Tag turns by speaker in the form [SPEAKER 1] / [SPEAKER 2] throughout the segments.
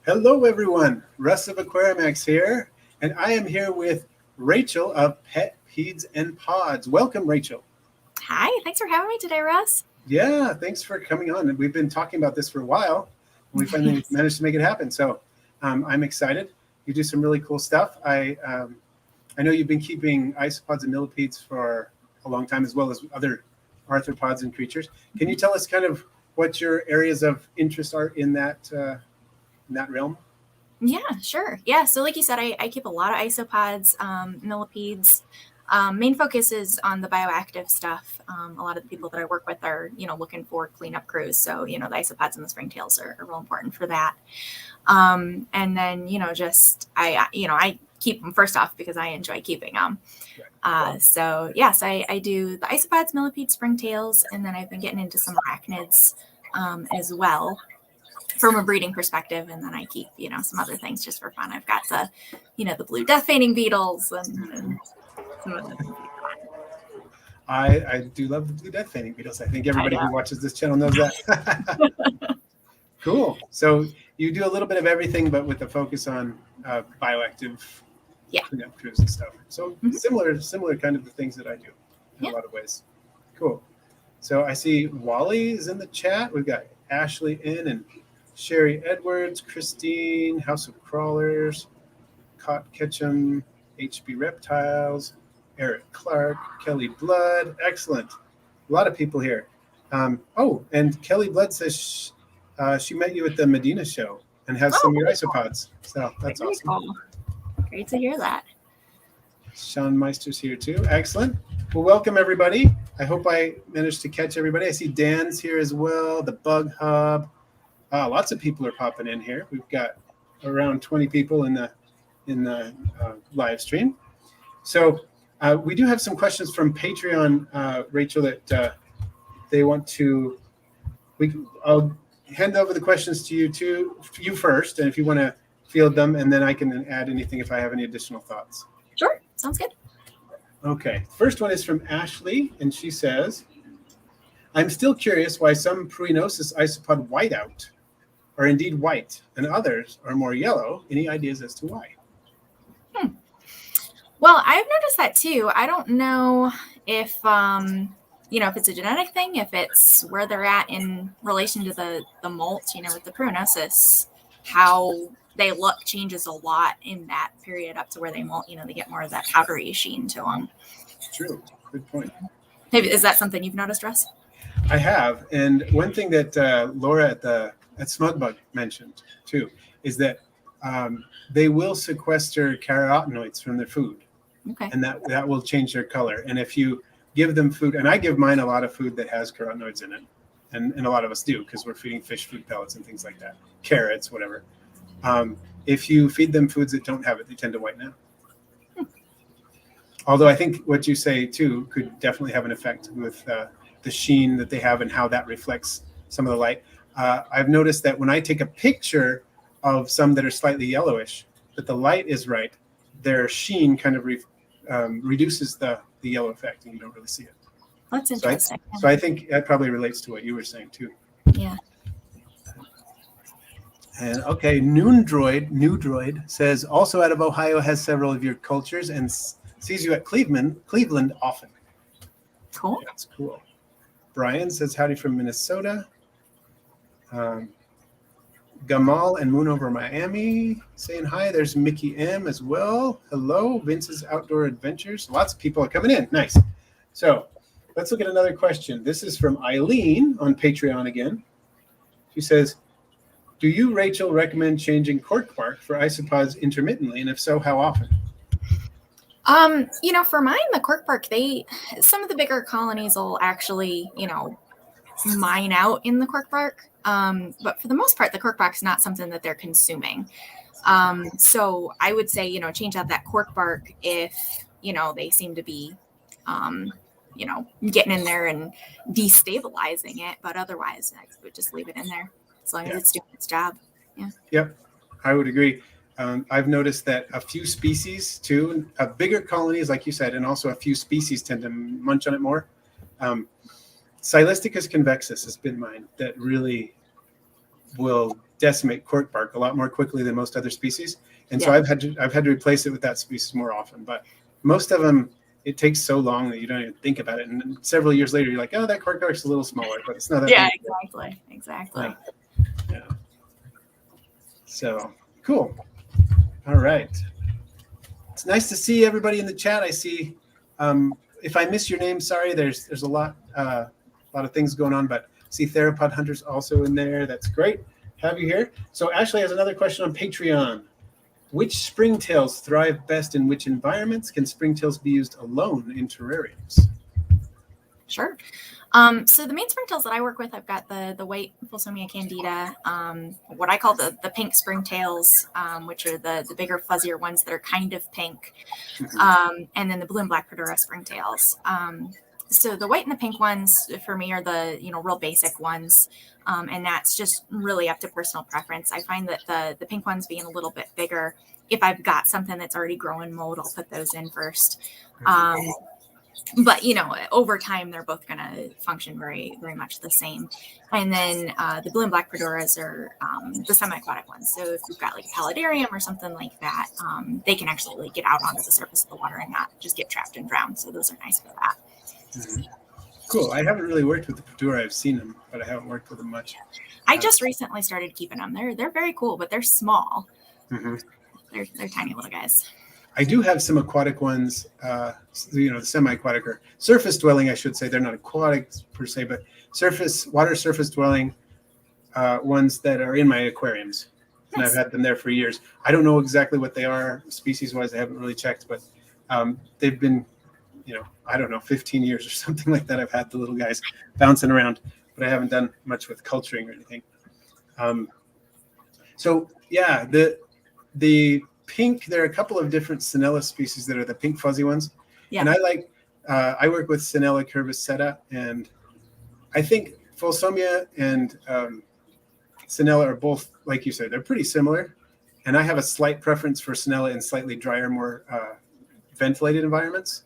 [SPEAKER 1] Hello, everyone. Russ of Aquariumax here, and I am here with Rachel of Pedes and Pods. Welcome, Rachel.
[SPEAKER 2] Hi, thanks for having me today, Russ.
[SPEAKER 1] Yeah, thanks for coming on. We've been talking about this for a while, and we finally managed to make it happen. So I'm excited. You do some really cool stuff. I know you've been keeping isopods and millipedes for a long time, as well as other arthropods and creatures. Can you tell us kind of what your areas of interest are in that realm?
[SPEAKER 2] Yeah, sure. Yeah, so like you said, I keep a lot of isopods, millipedes. Main focus is on the bioactive stuff. A lot of the people that I work with are, looking for cleanup crews. So, the isopods and the Springtails are real important for that. And then, I keep them first off because I enjoy keeping them. So yes, I do the isopods, millipedes, Springtails, and then I've been getting into some arachnids as well from a breeding perspective. And then I keep, some other things just for fun. I've got the blue death feigning beetles and some other things.
[SPEAKER 1] I do love the blue death feigning beetles. I think everybody who watches this channel knows that. Cool. So you do a little bit of everything, but with a focus on bioactive cleanup crews and stuff. So similar kind of the things that I do in a lot of ways. Cool. So I see Wally is in the chat. We've got Ashley in and Sherry Edwards, Christine, House of Crawlers, Cott Ketchum, HB Reptiles, Eric Clark, Kelly Blood. Excellent. A lot of people here. And Kelly Blood says she met you at the Medina show and has some of your isopods. So that's awesome.
[SPEAKER 2] Cool. Great to hear that.
[SPEAKER 1] Sean Meister's here too. Excellent. Well, welcome everybody. I hope I managed to catch everybody. I see Dan's here as well. The Bug Hub. Lots of people are popping in here. We've got around 20 people in the live stream. So we do have some questions from Patreon, Rachel, that they want to. I'll hand over the questions to you first, and if you want to field them, and then I can add anything if I have any additional thoughts.
[SPEAKER 2] Sure, sounds good.
[SPEAKER 1] Okay, first one is from Ashley, and she says, "I'm still curious why some Pruinosis isopod whiteout are indeed white, and others are more yellow. Any ideas as to why?"
[SPEAKER 2] Well, I've noticed that too. I don't know if if it's a genetic thing, if it's where they're at in relation to the molt, with the Pruinosis, how they look changes a lot in that period up to where they molt. They get more of that powdery sheen to them.
[SPEAKER 1] True. Good point.
[SPEAKER 2] Is that something you've noticed, Russ?
[SPEAKER 1] I have, and one thing that Laura at Smugbug mentioned too is that they will sequester carotenoids from their food, and that will change their color. And if you give them food, and I give mine a lot of food that has carotenoids in it, and a lot of us do because we're feeding fish food pellets and things like that, carrots, whatever. If you feed them foods that don't have it, they tend to whiten out. Although I think what you say too could definitely have an effect with the sheen that they have and how that reflects some of the light. I've noticed that when I take a picture of some that are slightly yellowish, that the light is right, their sheen kind of reduces the yellow effect, and you don't really see it.
[SPEAKER 2] That's interesting.
[SPEAKER 1] So I think that probably relates to what you were saying too.
[SPEAKER 2] Yeah.
[SPEAKER 1] And okay, New Droid says, also out of Ohio, has several of your cultures and sees you at Cleveland often.
[SPEAKER 2] Cool.
[SPEAKER 1] That's cool. Brian says, howdy from Minnesota. Gamal and Moon over Miami saying hi. There's Mickey M as well. Hello, Vince's Outdoor Adventures. Lots of people are coming in. Nice. So let's look at another question. This is from Eileen on Patreon again. She says, do you, Rachel, recommend changing cork bark for isopods intermittently? And if so, how often?
[SPEAKER 2] For mine, the cork bark, some of the bigger colonies will actually, mine out in the cork bark. But for the most part, the cork bark is not something that they're consuming. So I would say, change out that cork bark if, they seem to be, getting in there and destabilizing it. But otherwise, I would just leave it in there as long as it's doing its job. Yeah. Yep.
[SPEAKER 1] I would agree. I've noticed that a few species too, bigger colonies, like you said, and also a few species tend to munch on it more. Silisticus convexus has been mine that really will decimate cork bark a lot more quickly than most other species. And so
[SPEAKER 2] Yeah.
[SPEAKER 1] I've had to replace it with that species more often. But most of them, it takes so long that you don't even think about it. And then several years later, you're like, oh, that cork bark's a little smaller, but it's not that
[SPEAKER 2] Yeah,
[SPEAKER 1] big.
[SPEAKER 2] exactly.
[SPEAKER 1] Yeah. So cool. All right. It's nice to see everybody in the chat. I see. If I miss your name, sorry. There's a lot of things going on, but I see Theropod Hunters also in there. That's great. Have you here. So Ashley has another question on Patreon. Which springtails thrive best in which environments? Can springtails be used alone in terrariums?
[SPEAKER 2] Sure. So the main springtails that I work with, I've got the white Fulsomia candida, what I call the pink springtails, which are the bigger, fuzzier ones that are kind of pink, and then the blue and black Pedura springtails. So the white and the pink ones for me are the real basic ones, and that's just really up to personal preference. I find that the pink ones being a little bit bigger, if I've got something that's already growing mold, I'll put those in first. But over time they're both going to function very, very much the same. And then the blue and black Peduras are the semi-aquatic ones. So if you've got like a paludarium or something like that, they can actually like get out onto the surface of the water and not just get trapped and drown. So those are nice for that.
[SPEAKER 1] Cool. I haven't really worked with the Pedura. I've seen them, but I haven't worked with them much.
[SPEAKER 2] I just recently started keeping them. They're very cool, but they're small. They're tiny little guys.
[SPEAKER 1] I do have some aquatic ones, the semi-aquatic or surface dwelling, I should say. They're not aquatic per se, but water surface dwelling ones that are in my aquariums. Nice. And I've had them there for years. I don't know exactly what they are species-wise. I haven't really checked, but they've been, 15 years or something like that. I've had the little guys bouncing around, but I haven't done much with culturing or anything. The pink, there are a couple of different Sinella species that are the pink fuzzy ones. Yeah. And I work with Sinella curviceta, and I think Fulsomia and Sinella are both, like you said, they're pretty similar. And I have a slight preference for Sinella in slightly drier, more ventilated environments.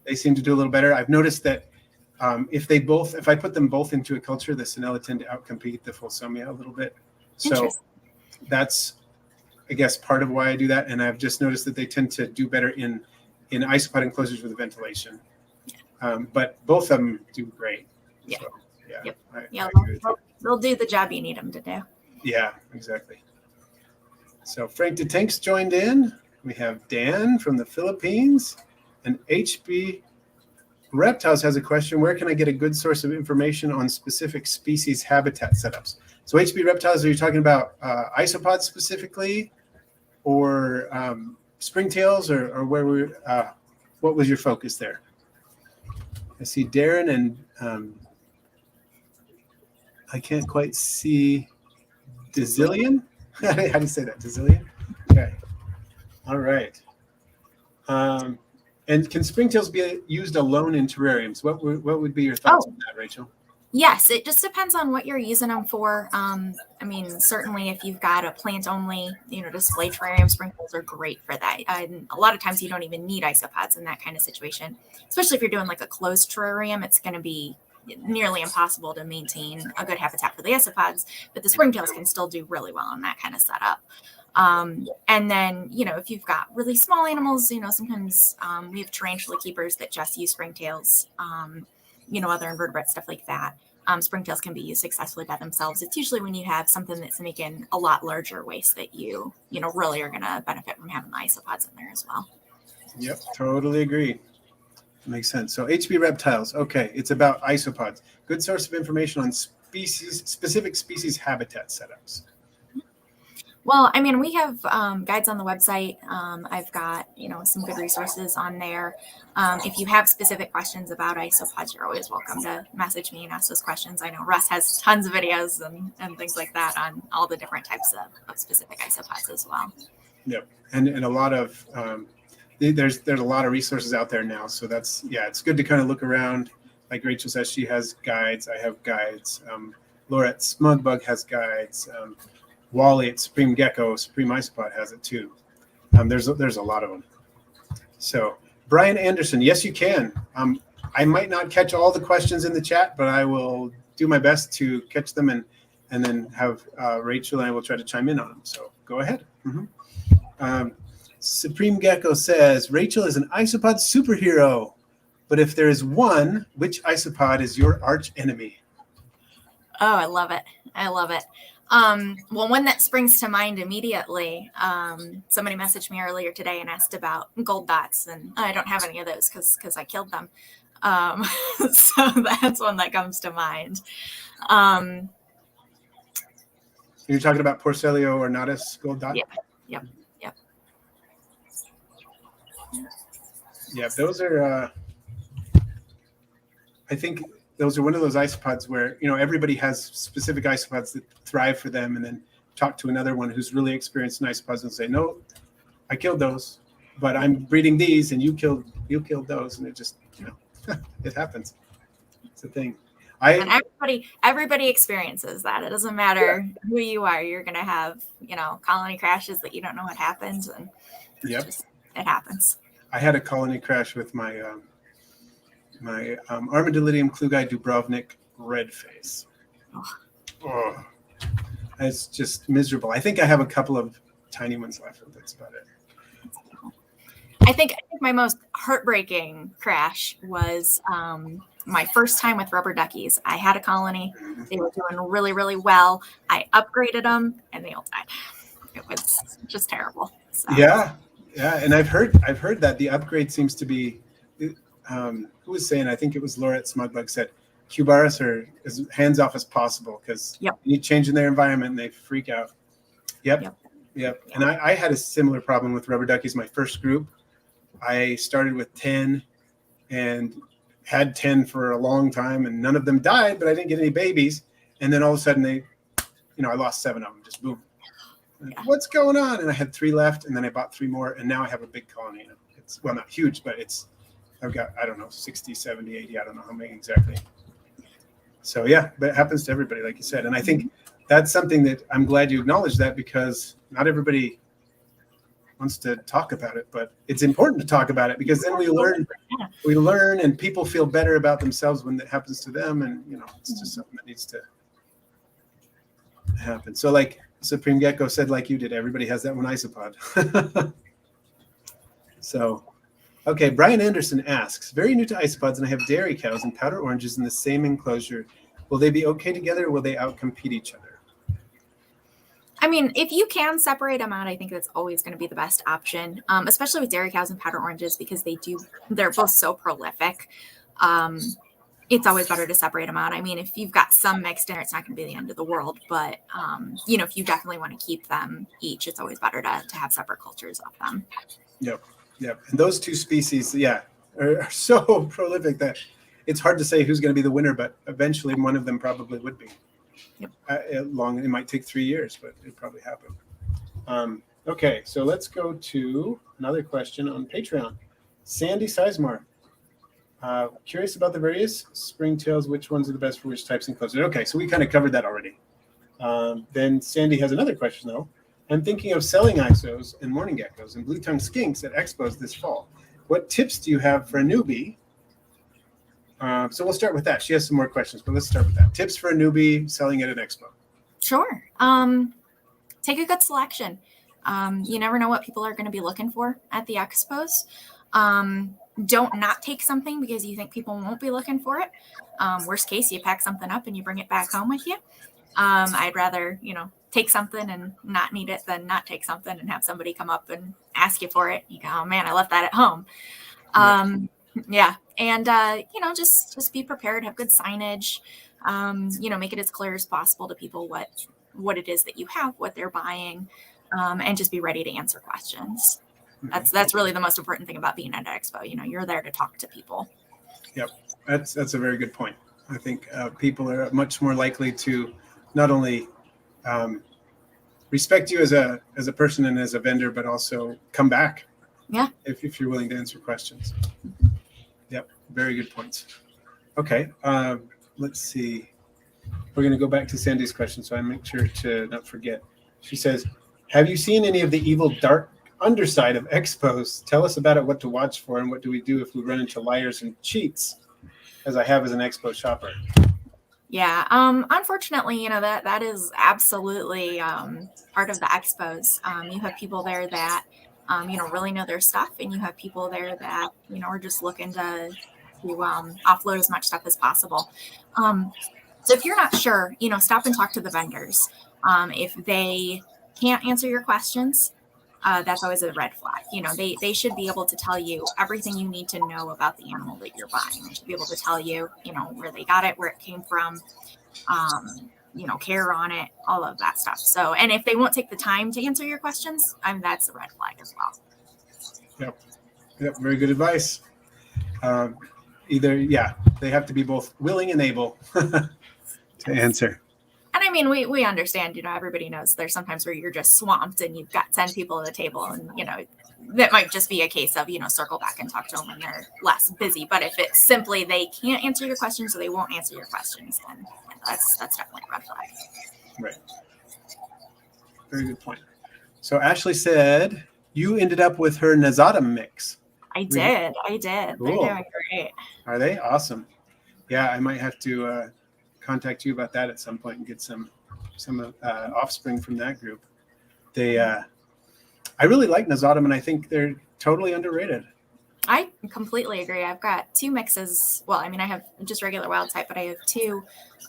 [SPEAKER 1] They seem to do a little better. I've noticed that if I put them both into a culture, the Sinella tend to outcompete the Fulsomia a little bit. So that's, I guess, part of why I do that. And I've just noticed that they tend to do better in isopod enclosures with ventilation. But both of them do great.
[SPEAKER 2] Yeah.
[SPEAKER 1] So,
[SPEAKER 2] they'll do the job you need them to do.
[SPEAKER 1] Yeah, exactly. So Frank the Tank's joined in. We have Dan from the Philippines, and HB Reptiles has a question. Where can I get a good source of information on specific species habitat setups? So HB Reptiles, are you talking about isopods specifically, or springtails, or what was your focus there? I see Darren and I can't quite see Dezillion. How do you say that? Dezillion? Okay. All right. And can springtails be used alone in terrariums? What would be your thoughts on that, Rachel?
[SPEAKER 2] Yes, it just depends on what you're using them for. Certainly if you've got a plant only, display terrarium, springtails are great for that. And a lot of times you don't even need isopods in that kind of situation, especially if you're doing like a closed terrarium. It's going to be nearly impossible to maintain a good habitat for the isopods, but the springtails can still do really well in that kind of setup. And then, if you've got really small animals, sometimes we have tarantula keepers that just use springtails, other invertebrates, stuff like that. Springtails can be used successfully by themselves. It's usually when you have something that's making a lot larger waste that you really are going to benefit from having the isopods in there as well.
[SPEAKER 1] Yep, totally agree. Makes sense. So HB Reptiles, okay, it's about isopods. Good source of information on specific species habitat setups.
[SPEAKER 2] Well, we have guides on the website. I've got, some good resources on there. If you have specific questions about isopods, you're always welcome to message me and ask those questions. I know Russ has tons of videos and things like that on all the different types of specific isopods as well.
[SPEAKER 1] Yep. And a lot of, there's a lot of resources out there now. So it's good to kind of look around. Like Rachel says, she has guides. I have guides. Laura at Smudbug has guides. Wally at Supreme Gecko, Supreme Isopod has it too. There's a lot of them. So Brian Anderson, yes, you can. I might not catch all the questions in the chat, but I will do my best to catch them and and then have Rachel and I will try to chime in on them. So go ahead. Supreme Gecko says, Rachel is an isopod superhero, but if there is one, which isopod is your arch enemy?
[SPEAKER 2] Oh, I love it. I love it. Well, one that springs to mind immediately, somebody messaged me earlier today and asked about gold dots, and I don't have any of those because I killed them. So that's one that comes to mind.
[SPEAKER 1] You're talking about Porcelio ornatus gold dot?
[SPEAKER 2] Yep.
[SPEAKER 1] Yeah, those are, I think those are one of those isopods where, everybody has specific isopods that thrive for them, and then talk to another one who's really experienced in isopods and say, no, I killed those, but I'm breeding these and you killed those. And it just, it happens. It's a thing.
[SPEAKER 2] And everybody experiences that. It doesn't matter who you are. You're going to have, colony crashes that you don't know what happened. And it happens.
[SPEAKER 1] I had a colony crash with my Armadillidium klugi Dubrovnik red face. Oh, it's just miserable. I think I have a couple of tiny ones left. That's about it.
[SPEAKER 2] I think my most heartbreaking crash was my first time with rubber duckies. I had a colony. They were doing really, really well. I upgraded them and they all died. It was just terrible. So.
[SPEAKER 1] Yeah. And I've heard that the upgrade seems to be, who was saying, I think it was Laura at Smugglug said, Cubaris are as hands off as possible because you need change in their environment and they freak out. Yep. And I had a similar problem with rubber duckies. My first group, I started with 10 and had 10 for a long time, and none of them died, but I didn't get any babies. And then all of a sudden I lost 7 of them, just boom. What's going on? And I had 3 left, and then I bought 3 more, and now I have a big colony. It's, well, not huge, but I've got, I don't know, 60, 70, 80, I don't know how many exactly. So yeah, but it happens to everybody, like you said. And I think that's something that I'm glad you acknowledged that, because not everybody wants to talk about it, but it's important to talk about it, because then we learn and people feel better about themselves when it happens to them. And, it's just something that needs to happen. So like Supreme Gecko said, like you did, everybody has that one isopod. So, okay. Brian Anderson asks, very new to isopods, and I have dairy cows and powder oranges in the same enclosure. Will they be okay together, or will they outcompete each other?
[SPEAKER 2] I mean, if you can separate them out, I think that's always going to be the best option, especially with dairy cows and powder oranges, because they're both so prolific. It's always better to separate them out. I mean, if you've got some mixed in, it's not going to be the end of the world. But, if you definitely want to keep them each, it's always better to have separate cultures of them. Yep.
[SPEAKER 1] And those two species, are so prolific that it's hard to say who's going to be the winner, but eventually one of them probably would be.
[SPEAKER 2] Yep.
[SPEAKER 1] It might take 3 years, but it'd probably happen. Okay, so let's go to another question on Patreon. Sandy Sizemore. Curious about the various Springtails, which ones are the best for which types and enclosures? Okay, so we kind of covered that already. Then Sandy has another question, though. I'm thinking of selling isos and mourning geckos and blue-tongued skinks at expos this fall. What tips do you have for a newbie? So we'll start with that. She has some more questions, but let's start with that. Tips for a newbie selling at an expo.
[SPEAKER 2] Sure. Take a good selection. You never know what people are going to be looking for at the expos. Don't not take something because you think people won't be looking for it. Worst case, you pack something up and you bring it back home with you. I'd rather, take something and not need it than not take something and have somebody come up and ask you for it. You go, oh man, I left that at home. Yeah. And, just be prepared, have good signage, make it as clear as possible to people what it is that you have, what they're buying, and just be ready to answer questions. That's really the most important thing about being at an expo. You're there to talk to people.
[SPEAKER 1] Yep. That's a very good point. I think people are much more likely to not only respect you as a person and as a vendor, but also come back.
[SPEAKER 2] Yeah.
[SPEAKER 1] If you're willing to answer questions. Yep. Very good points. Okay. Let's see. We're going to go back to Sandy's question, so I make sure to not forget. She says, have you seen any of the evil dark underside of expos? Tell us about it, what to watch for, and what do we do if we run into liars and cheats, as I have as an expo shopper?
[SPEAKER 2] Yeah. Unfortunately, that is absolutely part of the expos. You have people there that really know their stuff, and you have people there that are just looking to offload as much stuff as possible. So if you're not sure, stop and talk to the vendors. If they can't answer your questions, that's always a red flag. They should be able to tell you everything you need to know about the animal that you're buying. They should be able to tell you, where they got it, where it came from, care on it, all of that stuff. So, and if they won't take the time to answer your questions, that's a red flag as well.
[SPEAKER 1] Yep. Very good advice. They have to be both willing and able to answer.
[SPEAKER 2] And I mean, we understand, everybody knows there's sometimes where you're just swamped and you've got 10 people at the table, and, that might just be a case of, circle back and talk to them when they're less busy. But if it's simply they can't answer your questions or they won't answer your questions, then that's definitely a red flag.
[SPEAKER 1] Right. Very good point. So Ashley said you ended up with her Nazada mix.
[SPEAKER 2] I did.
[SPEAKER 1] Cool.
[SPEAKER 2] They're doing great.
[SPEAKER 1] Are they? Awesome. Yeah, I might have to contact you about that at some point and get some offspring from that group. I really like Nazada, and I think they're totally underrated.
[SPEAKER 2] I completely agree. I've got 2 mixes. Well, I mean, I have just regular wild type, but I have 2.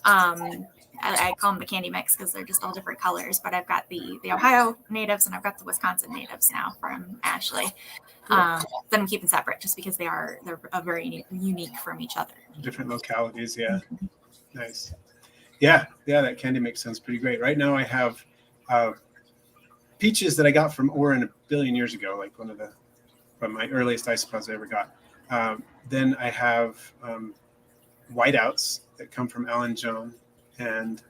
[SPEAKER 2] I call them the candy mix because they're just all different colors. But I've got the Ohio natives and I've got the Wisconsin natives now from Ashley. That I'm keeping separate just because they're very unique from each other.
[SPEAKER 1] Different localities, yeah. Mm-hmm. Nice. Yeah, that candy mix sounds pretty great. Right now I have peaches that I got from Oren a billion years ago, like one of my earliest isopods I ever got. Then I have whiteouts that come from Alan Joan, and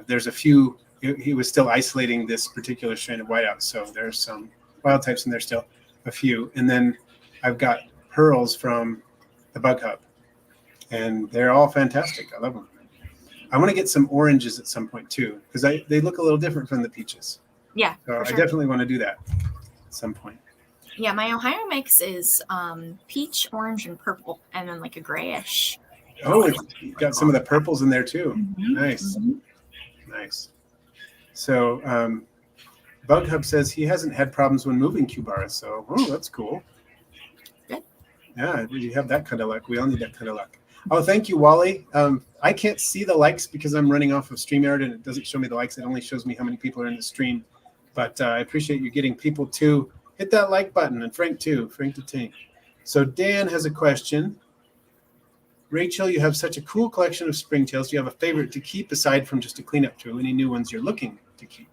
[SPEAKER 1] there's a few. He was still isolating this particular strain of whiteouts, so there's some wild types, and there's still a few. And then I've got pearls from the Bug Hub, and they're all fantastic. I love them. I want to get some oranges at some point too, because they look a little different from the peaches.
[SPEAKER 2] Yeah,
[SPEAKER 1] so I definitely want to do that at some point.
[SPEAKER 2] Yeah, my Ohio mix is peach, orange, and purple, and then like a grayish.
[SPEAKER 1] Oh, you've got some of the purples in there too.
[SPEAKER 2] Mm-hmm.
[SPEAKER 1] Nice. Mm-hmm. Nice. So Bug Hub says he hasn't had problems when moving Cubaris, so that's cool.
[SPEAKER 2] Good.
[SPEAKER 1] Yeah, you have that kind of luck. We all need that kind of luck. Oh, thank you, Wally. I can't see the likes because I'm running off of StreamYard and it doesn't show me the likes. It only shows me how many people are in the stream. But I appreciate you getting people to hit that like button, and Frank too, Frank the Tank. So Dan has a question. Rachel, you have such a cool collection of Springtails. Do you have a favorite to keep aside from just a cleanup tool? Any new ones you're looking to keep?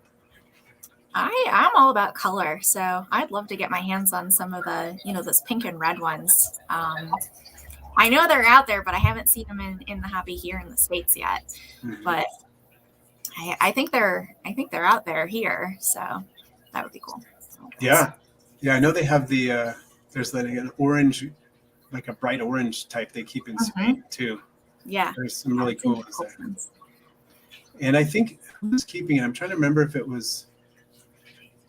[SPEAKER 2] I'm all about color, so I'd love to get my hands on some of the, those pink and red ones. I know they're out there, but I haven't seen them in the hobby here in the States yet. Mm-hmm. But I think they're out there here, so that would be cool.
[SPEAKER 1] Yeah, I know they have there's like an orange, like a bright orange type they keep in Spain too.
[SPEAKER 2] Yeah,
[SPEAKER 1] there's some really cool ones there. And I think who's keeping it? I'm trying to remember if it was.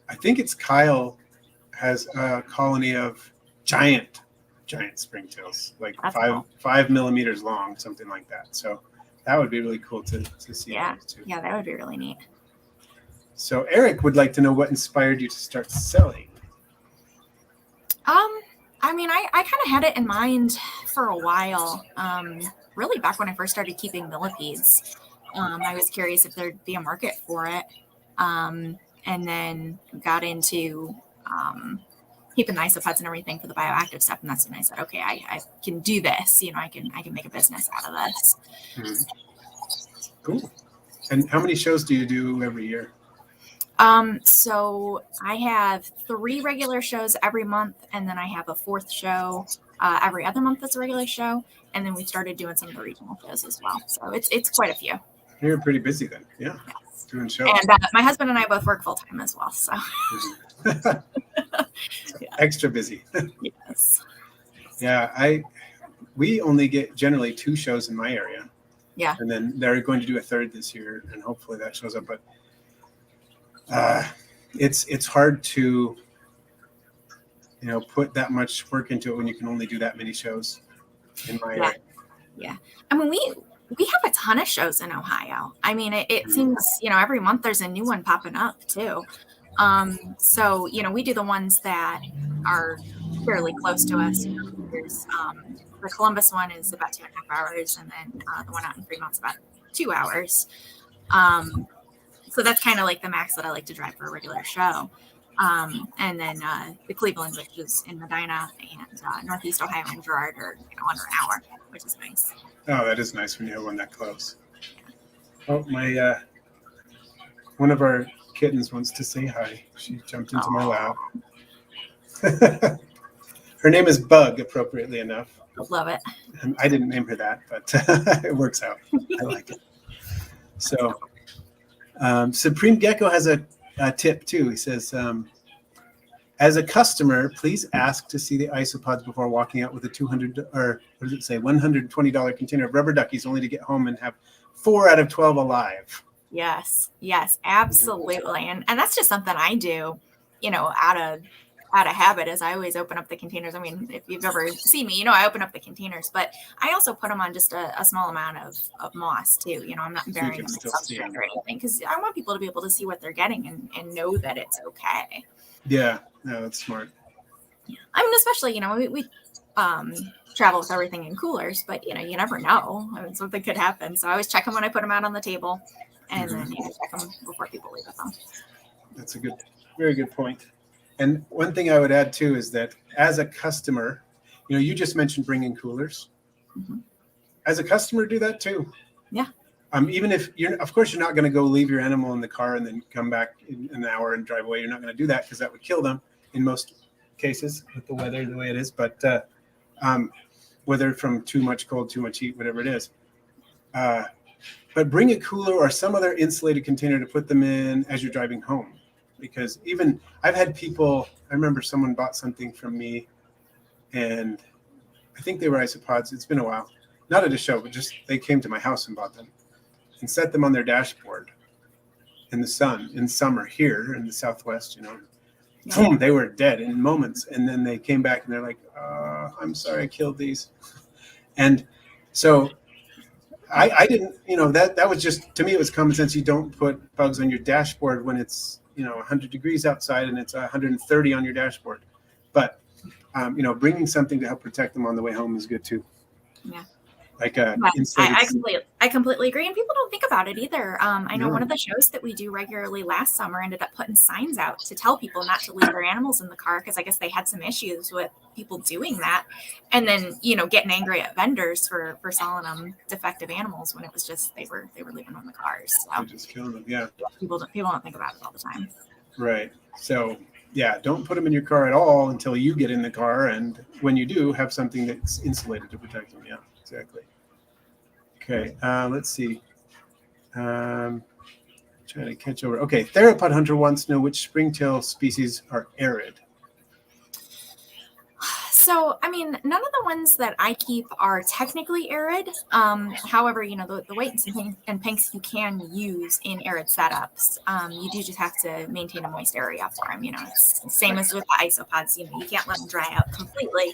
[SPEAKER 1] I think it's Kyle has a colony of giant Springtails, like
[SPEAKER 2] That's
[SPEAKER 1] 5 millimeters long, something like that. So that would be really cool to see.
[SPEAKER 2] Yeah, yeah, that would be really neat.
[SPEAKER 1] So Eric would like to know what inspired you to start selling.
[SPEAKER 2] I mean, I kind of had it in mind for a while. Really back when I first started keeping millipedes. I was curious if there'd be a market for it. And then got into keeping the isopods and everything for the bioactive stuff. And that's when I said, okay, I can do this. I can make a business out of this.
[SPEAKER 1] Mm-hmm. Cool. And how many shows do you do every year?
[SPEAKER 2] So I have 3 regular shows every month, and then I have a 4th show every other month that's a regular show. And then we started doing some of the regional shows as well. So it's quite a few.
[SPEAKER 1] You're pretty busy then. Yeah. Yes. Doing shows.
[SPEAKER 2] And my husband and I both work full time as well. So
[SPEAKER 1] yeah. Extra busy.
[SPEAKER 2] Yes.
[SPEAKER 1] Yeah. We only get generally 2 shows in my area.
[SPEAKER 2] Yeah.
[SPEAKER 1] And then they're going to do a 3rd this year, and hopefully that shows up. But it's hard to put that much work into it when you can only do that many shows in my area.
[SPEAKER 2] Yeah. I mean, We have a ton of shows in Ohio. I mean, it seems, every month there's a new one popping up too. So, we do the ones that are fairly close to us. There's the Columbus one is about 2.5 hours, and then the one out in Fremont's about 2 hours. So that's kind of like the max that I like to drive for a regular show. And then the Cleveland, which is in Medina, and Northeast Ohio and Girard are under an hour, which is nice.
[SPEAKER 1] Oh, that is nice when you have one that close. Oh, my one of our kittens wants to say hi. She jumped into my lap. Her name is Bug, appropriately enough.
[SPEAKER 2] Love it.
[SPEAKER 1] And I didn't name her that, but it works out. I like it. So Supreme Gecko has a tip too. He says, as a customer, please ask to see the isopods before walking out with a $120 container of rubber duckies, only to get home and have 4 out of 12 alive.
[SPEAKER 2] Yes, absolutely. And that's just something I do, out of habit, is I always open up the containers. I mean, if you've ever seen me, I open up the containers, but I also put them on just a small amount of moss too. I'm not burying them in substrate or anything, because I want people to be able to see what they're getting and know that it's okay.
[SPEAKER 1] Yeah, no, that's smart.
[SPEAKER 2] Yeah. I mean, especially, we travel with everything in coolers, but you never know. I mean, something could happen. So I always check them when I put them out on the table, and then check them before people leave with them.
[SPEAKER 1] That's a very good point. And one thing I would add too is that as a customer, you just mentioned bringing coolers. Mm-hmm. As a customer, do that too.
[SPEAKER 2] Yeah.
[SPEAKER 1] Even if of course, you're not going to go leave your animal in the car and then come back in an hour and drive away. You're not going to do that because that would kill them in most cases with the weather the way it is. But whether from too much cold, too much heat, whatever it is. But bring a cooler or some other insulated container to put them in as you're driving home. Because even I've had people, I remember someone bought something from me, and I think they were isopods. It's been a while. Not at a show, but just they came to my house and bought them and set them on their dashboard in the sun in summer here in the Southwest, Boom, they were dead in moments. And then they came back and they're like, I'm sorry I killed these. And so I didn't, that was just, to me, it was common sense. You don't put bugs on your dashboard when it's, 100 degrees outside and it's 130 on your dashboard. But, bringing something to help protect them on the way home is good too.
[SPEAKER 2] Yeah.
[SPEAKER 1] Like
[SPEAKER 2] I completely agree. And people don't think about it either. I know one of the shows that we do regularly last summer ended up putting signs out to tell people not to leave their animals in the car, because I guess they had some issues with people doing that. And then, getting angry at vendors for selling them defective animals when it was just they were leaving them in the cars. So
[SPEAKER 1] just killing them. Yeah.
[SPEAKER 2] People don't think about it all the time.
[SPEAKER 1] Right. So yeah, don't put them in your car at all until you get in the car. And when you do, have something that's insulated to protect them. Yeah, exactly. Okay, let's see. Trying to catch over. Okay, Theropod Hunter wants to know which Springtail species are arid.
[SPEAKER 2] So, I mean, none of the ones that I keep are technically arid. However, the whites and pinks you can use in arid setups. You do just have to maintain a moist area for them. It's the same as with the isopods. You can't let them dry out completely,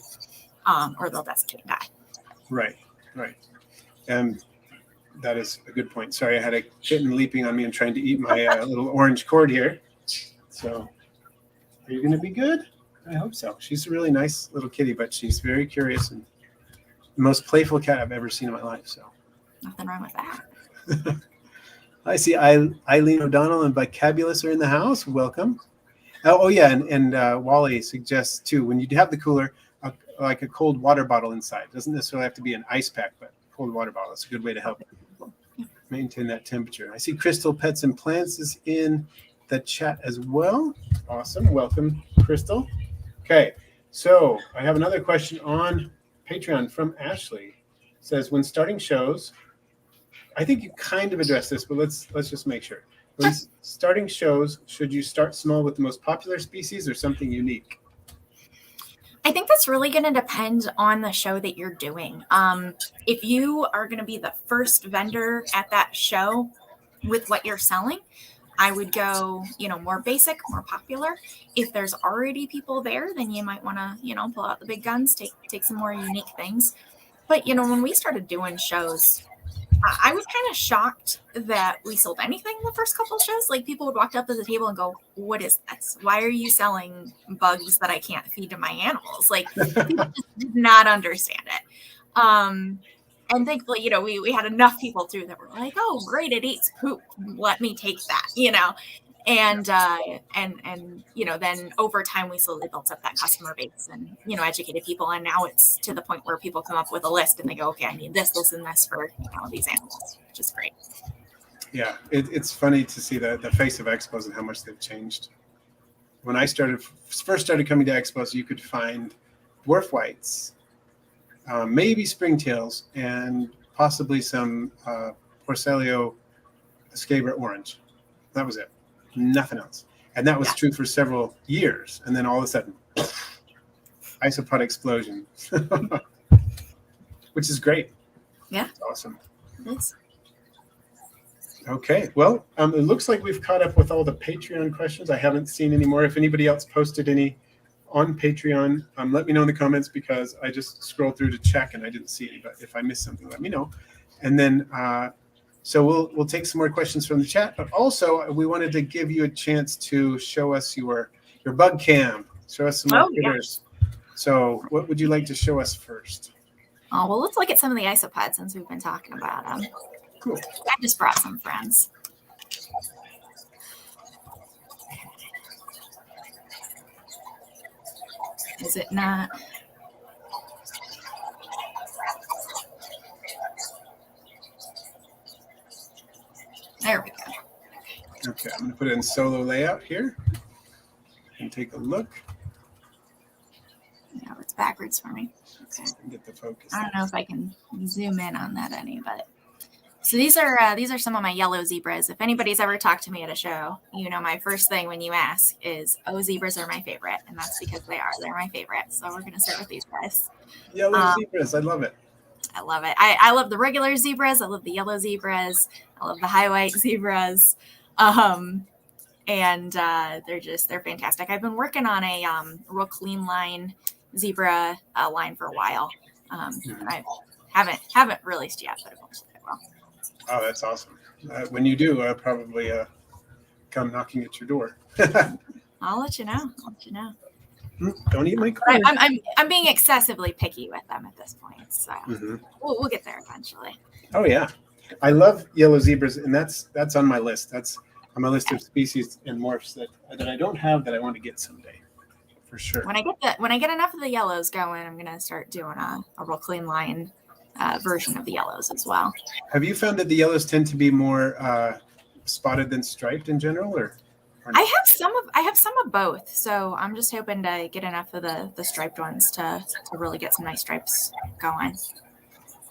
[SPEAKER 2] or they'll desiccate and die. Right.
[SPEAKER 1] That is a good point. Sorry, I had a kitten leaping on me and trying to eat my little orange cord here. So, are you going to be good? I hope so. She's a really nice little kitty, but she's very curious and the most playful cat I've ever seen in my life. So,
[SPEAKER 2] nothing wrong with that.
[SPEAKER 1] I see Eileen O'Donnell and Vocabulous are in the house. Welcome. Oh yeah, and Wally suggests too, when you have the cooler, like a cold water bottle inside. It doesn't necessarily have to be an ice pack, but cold water bottle. It's a good way to help maintain that temperature. I see Crystal Pets and Plants is in the chat as well. Awesome. Welcome, Crystal. Okay, so I have another question on Patreon from Ashley. It says, when starting shows, I think you kind of addressed this, but let's just make sure. When starting shows, should you start small with the most popular species or something unique?
[SPEAKER 2] I think that's really going to depend on the show that you're doing. If you are going to be the first vendor at that show with what you're selling, I would go, more basic, more popular. If there's already people there, then you might want to, pull out the big guns, take some more unique things. But, when we started doing shows, I was kind of shocked that we sold anything in the first couple of shows. Like people would walk up to the table and go, "What is this? Why are you selling bugs that I can't feed to my animals?" Like people just did not understand it. And thankfully, you know, we had enough people through that were like, "Oh, great, it eats poop. Let me take that," you know. And you know, then over time we slowly built up that customer base and, you know, educated people, and now it's to the point where people come up with a list and they go, okay, I need this, this, and this for, you know, these animals, which is great.
[SPEAKER 1] Yeah, it's funny to see the face of expos and how much they've changed. When I first started coming to expos, you could find dwarf whites, maybe springtails, and possibly some Porcelio Scabra orange. That was it. Nothing else. And that was true for several years. And then all of a sudden, isopod explosion, which is great.
[SPEAKER 2] Yeah.
[SPEAKER 1] It's awesome.
[SPEAKER 2] Yes.
[SPEAKER 1] Okay. Well, it looks like we've caught up with all the Patreon questions. I haven't seen any more. If anybody else posted any on Patreon, let me know in the comments, because I just scrolled through to check and I didn't see any. But if I missed something, let me know. And then so we'll take some more questions from the chat, but also we wanted to give you a chance to show us your bug cam. Show us some more critters. Yeah. So what would you like to show us first?
[SPEAKER 2] Oh, well, let's look at some of the isopods since we've been talking about them.
[SPEAKER 1] Cool.
[SPEAKER 2] I just brought some friends. Is it not? There we go.
[SPEAKER 1] Okay, I'm going to put it in solo layout here and take a look.
[SPEAKER 2] No, it's backwards for me. Okay.
[SPEAKER 1] Get the focus.
[SPEAKER 2] I don't know if I can zoom in on that any, but so these are some of my yellow zebras. If anybody's ever talked to me at a show, you know, my first thing when you ask is, "Oh, zebras are my favorite," and that's because they're my favorite. So we're going to start with these guys.
[SPEAKER 1] Yellow zebras, I love it.
[SPEAKER 2] I love it. I love the regular zebras. I love the yellow zebras. I love the high white zebras. And they're fantastic. I've been working on a real clean line zebra line for a while. I haven't released yet, but eventually I will.
[SPEAKER 1] Oh, that's awesome. When you do, I'll probably come knocking at your door.
[SPEAKER 2] I'll let you know.
[SPEAKER 1] Don't eat my corn.
[SPEAKER 2] I'm being excessively picky with them at this point, so we'll get there eventually.
[SPEAKER 1] Oh yeah, I love yellow zebras, and that's on my list. That's on my list of species and morphs that I don't have that I want to get someday, for sure.
[SPEAKER 2] When I get enough of the yellows going, I'm gonna start doing a real clean line version of the yellows as well.
[SPEAKER 1] Have you found that the yellows tend to be more spotted than striped in general, or?
[SPEAKER 2] I have some of both, so I'm just hoping to get enough of the striped ones to really get some nice stripes going.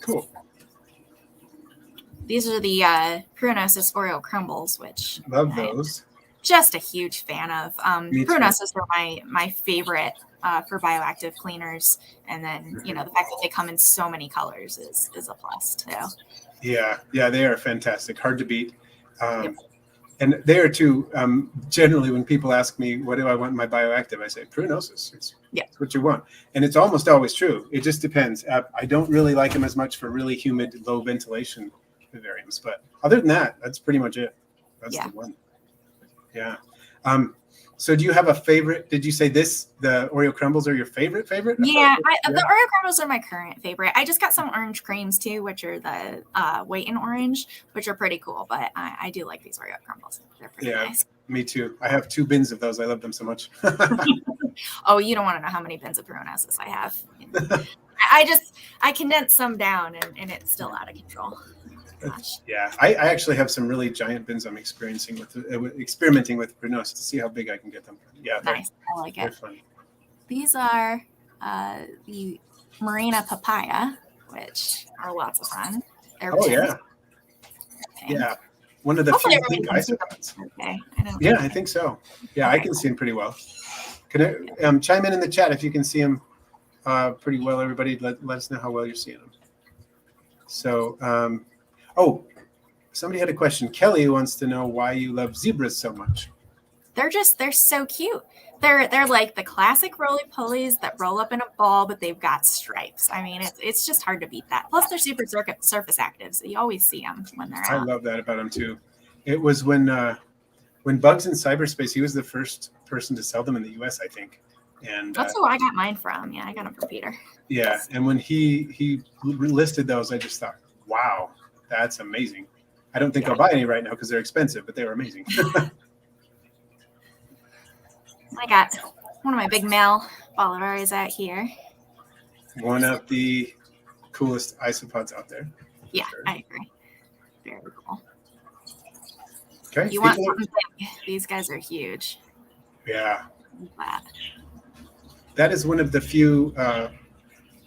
[SPEAKER 1] Cool.
[SPEAKER 2] These are the Prunosis Oreo crumbles, which
[SPEAKER 1] love those.
[SPEAKER 2] I'm just a huge fan of. Prunosis are my favorite for bioactive cleaners, and then you know the fact that they come in so many colors is a plus too. Yeah,
[SPEAKER 1] they are fantastic, hard to beat. And there too, generally when people ask me, what do I want in my bioactive? I say Prunosis. It's what you want. And it's almost always true. It just depends. I don't really like them as much for really humid, low ventilation vivariums. But other than that, that's pretty much it. That's the one. Yeah. So do you have a favorite? Did you say the Oreo crumbles are your favorite?
[SPEAKER 2] Yeah, the Oreo crumbles are my current favorite. I just got some orange creams too, which are the white and orange, which are pretty cool. But I do like these Oreo crumbles. They're pretty nice. Me
[SPEAKER 1] too. I have 2 bins of those. I love them so much.
[SPEAKER 2] Oh, you don't want to know how many bins of Prunosis I have. I condense some down and it's still out of control. Gosh.
[SPEAKER 1] Yeah, I actually have some really giant bins I'm experimenting with Prunosis to see how big I can get them. Yeah,
[SPEAKER 2] nice. I like it.
[SPEAKER 1] Fun.
[SPEAKER 2] These are the Marina papaya, which are lots of fun.
[SPEAKER 1] Yeah. One of the few big isopods.
[SPEAKER 2] Okay, I know.
[SPEAKER 1] Yeah, I think so. Yeah, okay. I can see them pretty well. Can I chime in the chat if you can see them pretty well, everybody? Let us know how well you're seeing them. So, somebody had a question. Kelly wants to know why you love zebras so much.
[SPEAKER 2] they're so cute. They're like the classic roly-polies that roll up in a ball, but they've got stripes. I mean, it's just hard to beat that. Plus, they're super surface active, so you always see them when they're out.
[SPEAKER 1] I love that about him too. It was when Bugs in Cyberspace, he was the first person to sell them in the U.S., I think. And
[SPEAKER 2] that's who I got mine from. Yeah, I got them from Peter.
[SPEAKER 1] Yeah, and when he listed those, I just thought, wow, that's amazing. I don't think I'll buy any right now because they're expensive, but they were amazing.
[SPEAKER 2] I got one of my big male Bolivaris out here.
[SPEAKER 1] One of the coolest isopods out there.
[SPEAKER 2] Yeah, sure. I agree. Very cool.
[SPEAKER 1] Okay.
[SPEAKER 2] You want something big. These guys are huge.
[SPEAKER 1] Yeah. That is one of the few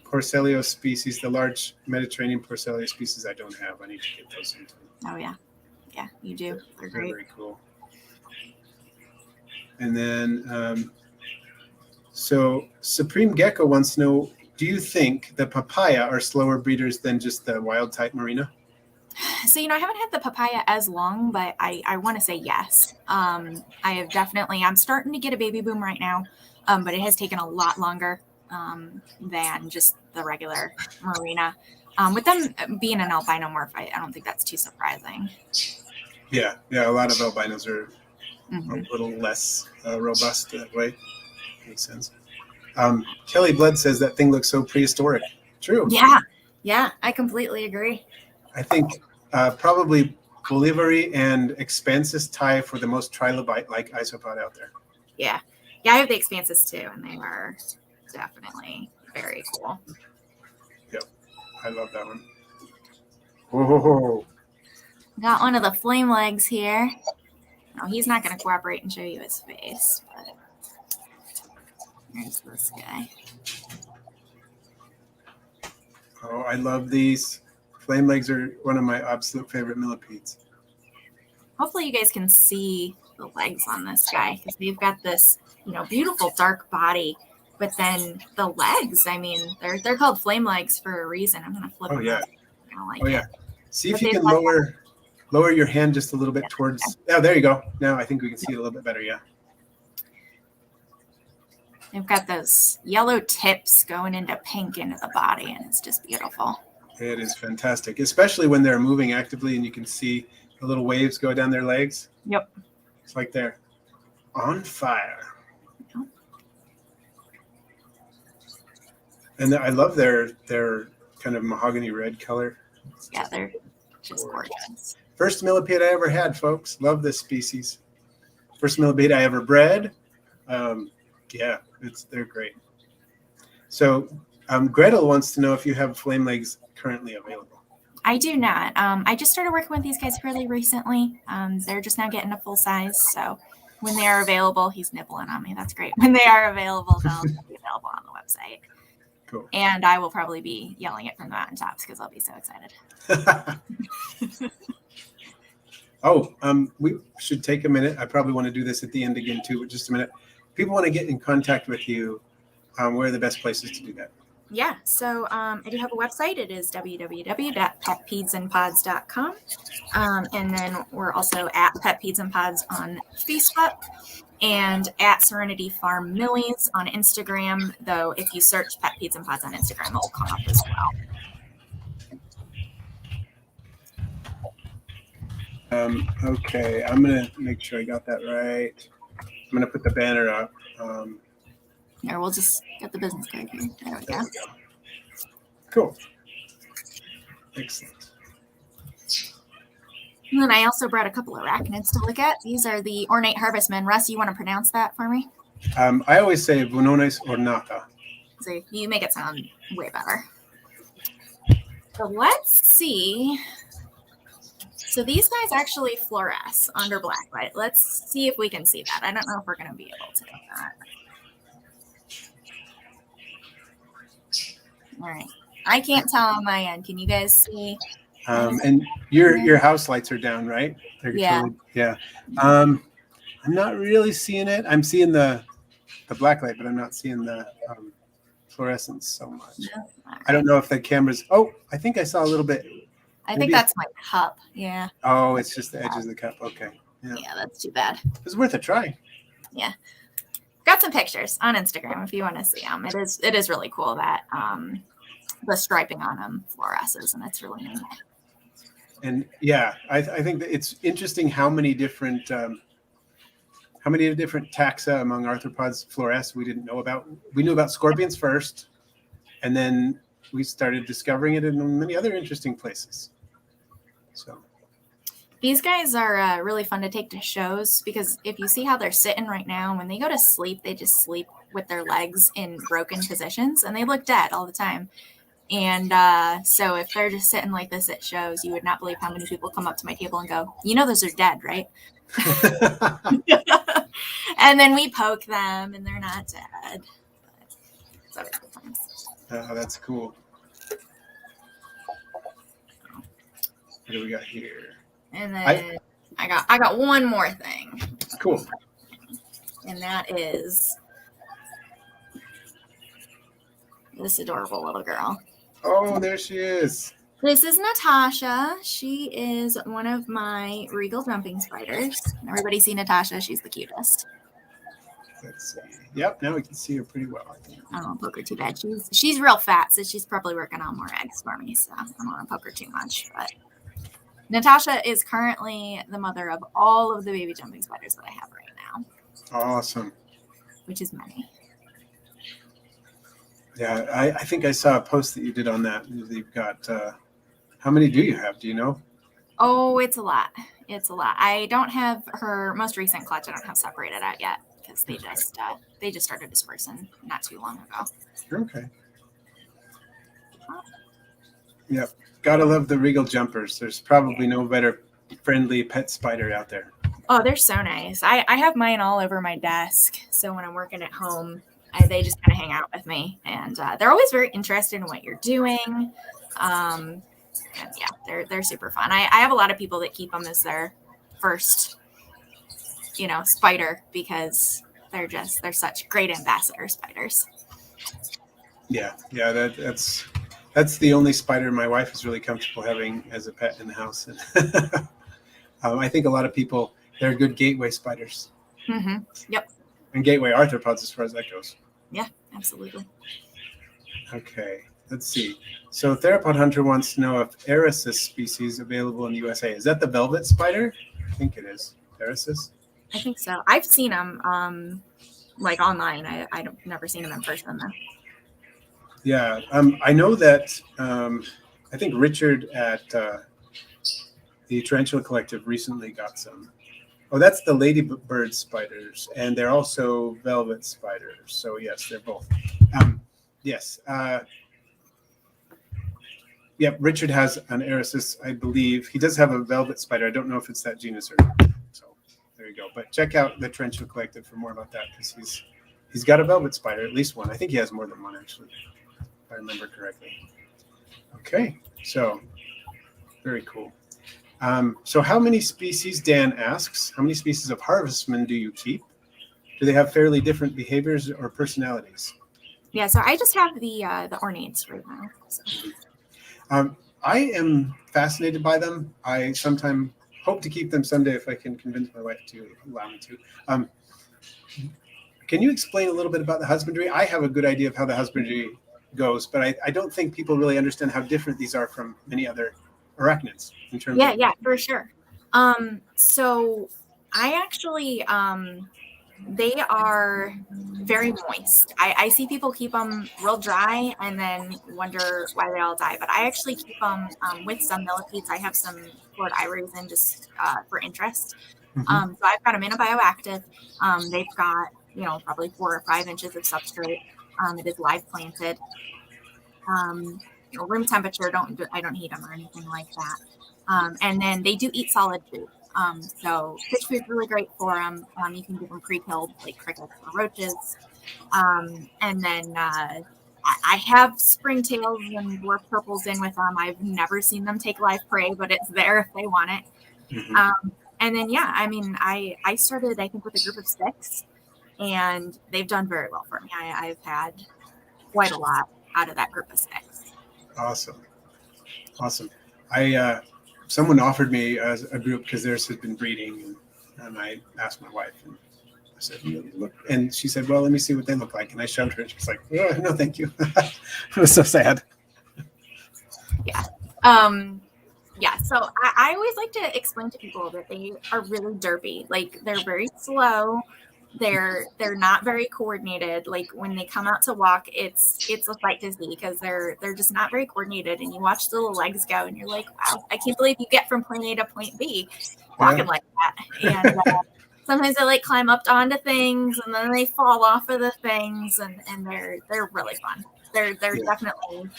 [SPEAKER 1] Porcellio species, the large Mediterranean Porcellio species I don't have. I need to get those into.
[SPEAKER 2] Oh, yeah. Yeah, you do. They're great.
[SPEAKER 1] Very cool. And then, so Supreme Gecko wants to know, do you think the papaya are slower breeders than just the wild type Marina?
[SPEAKER 2] So, I haven't had the papaya as long, but I want to say yes. I have definitely, I'm starting to get a baby boom right now, but it has taken a lot longer than just the regular Marina. With them being an albino morph, I don't think that's too surprising.
[SPEAKER 1] Yeah, a lot of albinos are a little less robust that way. Makes sense. Kelly Blood says that thing looks so prehistoric. True.
[SPEAKER 2] Yeah, I completely agree.
[SPEAKER 1] I think probably Bolivari and Expansus tie for the most trilobite-like isopod out there.
[SPEAKER 2] Yeah, I have the Expansus too, and they are definitely very cool.
[SPEAKER 1] Yep, I love that one. Whoa.
[SPEAKER 2] Got one of the flame legs here. No, he's not going to cooperate and show you his face, but here's this guy.
[SPEAKER 1] Oh, I love these. Flame legs are one of my absolute favorite millipedes.
[SPEAKER 2] Hopefully you guys can see the legs on this guy because they've got this, beautiful dark body, but then the legs, I mean, they're called flame legs for a reason. I'm going to flip them up.
[SPEAKER 1] Yeah. See if you can lower your hand just a little bit towards. Oh, there you go. Now I think we can see it a little bit better. Yeah.
[SPEAKER 2] They've got those yellow tips going into pink into the body, and it's just beautiful.
[SPEAKER 1] It is fantastic, especially when they're moving actively and you can see the little waves go down their legs.
[SPEAKER 2] Yep.
[SPEAKER 1] It's like they're on fire. Yep. And I love their kind of mahogany red color.
[SPEAKER 2] Yeah, they're just gorgeous.
[SPEAKER 1] First millipede I ever had, folks. Love this species. First millipede I ever bred. They're great. So Gretel wants to know if you have flame legs currently available.
[SPEAKER 2] I do not. I just started working with these guys fairly recently. They're just now getting a full size. So when they are available, he's nibbling on me. That's great. When they are available, they'll be available on the website.
[SPEAKER 1] Cool.
[SPEAKER 2] And I will probably be yelling it from the mountaintops because I'll be so excited.
[SPEAKER 1] We should take a minute. I probably want to do this at the end again too, but just a minute. People want to get in contact with you. Where are the best places to do that?
[SPEAKER 2] Yeah, so I do have a website. It is www.petpedesandpods.com. And then we're also at Pet Peds and Pods on Facebook and at Serenity Farm Millies on Instagram, though if you search Pet Peds and Pods on Instagram, it will come up as
[SPEAKER 1] well. Okay, I'm going to make sure I got that right. I'm going to put the banner up.
[SPEAKER 2] Here, we'll just get the business card here. There we go.
[SPEAKER 1] Cool. Excellent.
[SPEAKER 2] And then I also brought a couple of arachnids to look at. These are the ornate harvestmen. Russ, you want to pronounce that for me?
[SPEAKER 1] I always say Vonones ornata.
[SPEAKER 2] So you make it sound way better. So let's see. So these guys actually fluoresce under black light. Let's see if we can see that. I don't know if we're going to be able to do that. All right. I can't tell on my end. Can you guys see?
[SPEAKER 1] And your house lights are down, right?
[SPEAKER 2] Yeah.
[SPEAKER 1] I'm not really seeing it. I'm seeing the black light, but I'm not seeing the fluorescence so much. No. Right. I don't know if the camera's. Oh, I think I saw a little bit.
[SPEAKER 2] I think that's my cup. Yeah.
[SPEAKER 1] Oh, it's just the edges of the cup. Okay.
[SPEAKER 2] Yeah, that's too bad.
[SPEAKER 1] It's worth a try.
[SPEAKER 2] Yeah. Got some pictures on Instagram if you want to see them. It is really cool that the striping on them fluoresces, and it's really neat.
[SPEAKER 1] And yeah, I think that it's interesting how many different taxa among arthropods fluoresce we didn't know about. We knew about scorpions first, and then we started discovering it in many other interesting places. So
[SPEAKER 2] these guys are really fun to take to shows because if you see how they're sitting right now, when they go to sleep, they just sleep with their legs in broken positions, and they look dead all the time. And so if they're just sitting like this at shows, you would not believe how many people come up to my table and go, those are dead, right? And then we poke them and they're not dead. It's always good times.
[SPEAKER 1] Oh, that's cool. What do we got here?
[SPEAKER 2] And then I got one more thing.
[SPEAKER 1] Cool.
[SPEAKER 2] And that is this adorable little girl.
[SPEAKER 1] Oh, there she is.
[SPEAKER 2] This is Natasha. She is one of my regal jumping spiders. Everybody see Natasha? She's the cutest.
[SPEAKER 1] Let's see. Yep, now we can see her pretty well, I think.
[SPEAKER 2] I don't want to poke her too bad. She's real fat, so she's probably working on more eggs for me, so I don't want to poke her too much. But Natasha is currently the mother of all of the baby jumping spiders that I have right now.
[SPEAKER 1] Awesome.
[SPEAKER 2] Which is many.
[SPEAKER 1] Yeah, I think I saw a post that you did on that. You've got, how many do you have? Do you know?
[SPEAKER 2] Oh, it's a lot. It's a lot. I don't have her most recent clutch. I don't have separated out yet because they just started dispersing not too long ago.
[SPEAKER 1] Okay. Yep. Gotta love the regal jumpers. There's probably no better friendly pet spider out there.
[SPEAKER 2] Oh, they're so nice. I have mine all over my desk. So when I'm working at home, they just kind of hang out with me, and they're always very interested in what you're doing. And yeah, they're super fun. I have a lot of people that keep them as their first, spider because they're such great ambassador spiders.
[SPEAKER 1] Yeah, that's the only spider my wife is really comfortable having as a pet in the house. I think a lot of people, they're good gateway spiders.
[SPEAKER 2] Mm-hmm. Yep.
[SPEAKER 1] And gateway arthropods as far as that goes.
[SPEAKER 2] Yeah, absolutely.
[SPEAKER 1] Okay, let's see. So Theropod Hunter wants to know if Erisis species available in the USA. Is that the velvet spider? I think it is. Erisis?
[SPEAKER 2] I think so. I've seen them like online. I've never seen them in person though.
[SPEAKER 1] Yeah, I know that I think Richard at the Tarantula Collective recently got some. Oh, that's the ladybird spiders, and they're also velvet spiders. So yes, they're both. Yes. Yeah, Richard has an Erisis, I believe. He does have a velvet spider. I don't know if it's that genus or not. So there you go. But check out the Tarantula Collective for more about that because he's got a velvet spider, at least one. I think he has more than one actually, if I remember correctly. Okay, so very cool. So how many species, Dan asks, how many species of Harvestmen do you keep? Do they have fairly different behaviors or personalities?
[SPEAKER 2] Yeah, so I just have the ornates right now. So.
[SPEAKER 1] I am fascinated by them. I sometimes hope to keep them someday if I can convince my wife to allow me to. Can you explain a little bit about the husbandry? I have a good idea of how the husbandry goes, but I don't think people really understand how different these are from many other arachnids in terms of...
[SPEAKER 2] Yeah, for sure. So I actually, they are very moist. I see people keep them real dry and then wonder why they all die. But I actually keep them with some millipedes. I have some Florida ivories in just for interest.
[SPEAKER 1] Mm-hmm.
[SPEAKER 2] So I've got them in a bioactive. They've got, probably 4 or 5 inches of substrate. It is live planted. Room temperature, I don't heat them or anything like that. And then they do eat solid food. So fish food's really great for them. You can give them pre-killed like crickets or roaches. And then I have springtails and dwarf purples in with them. I've never seen them take live prey, but it's there if they want it. Mm-hmm. And then, I started, I think, with a group of 6, and they've done very well for me. I've had quite a lot out of that group of 6.
[SPEAKER 1] Awesome. Someone offered me a group because theirs had been breeding, and I asked my wife, and I said, look, and she said, well, let me see what they look like. And I showed her, and she was like, oh, no, thank you. It was so sad.
[SPEAKER 2] Yeah. Yeah, so I always like to explain to people that they are really derpy. Like, they're very slow. They're not very coordinated. Like, when they come out to walk, it's a sight to see because they're just not very coordinated. And you watch the little legs go, and you're like, wow, I can't believe you get from point A to point B walking like that. And sometimes they like climb up onto things, and then they fall off of the things, and they're really fun. They're definitely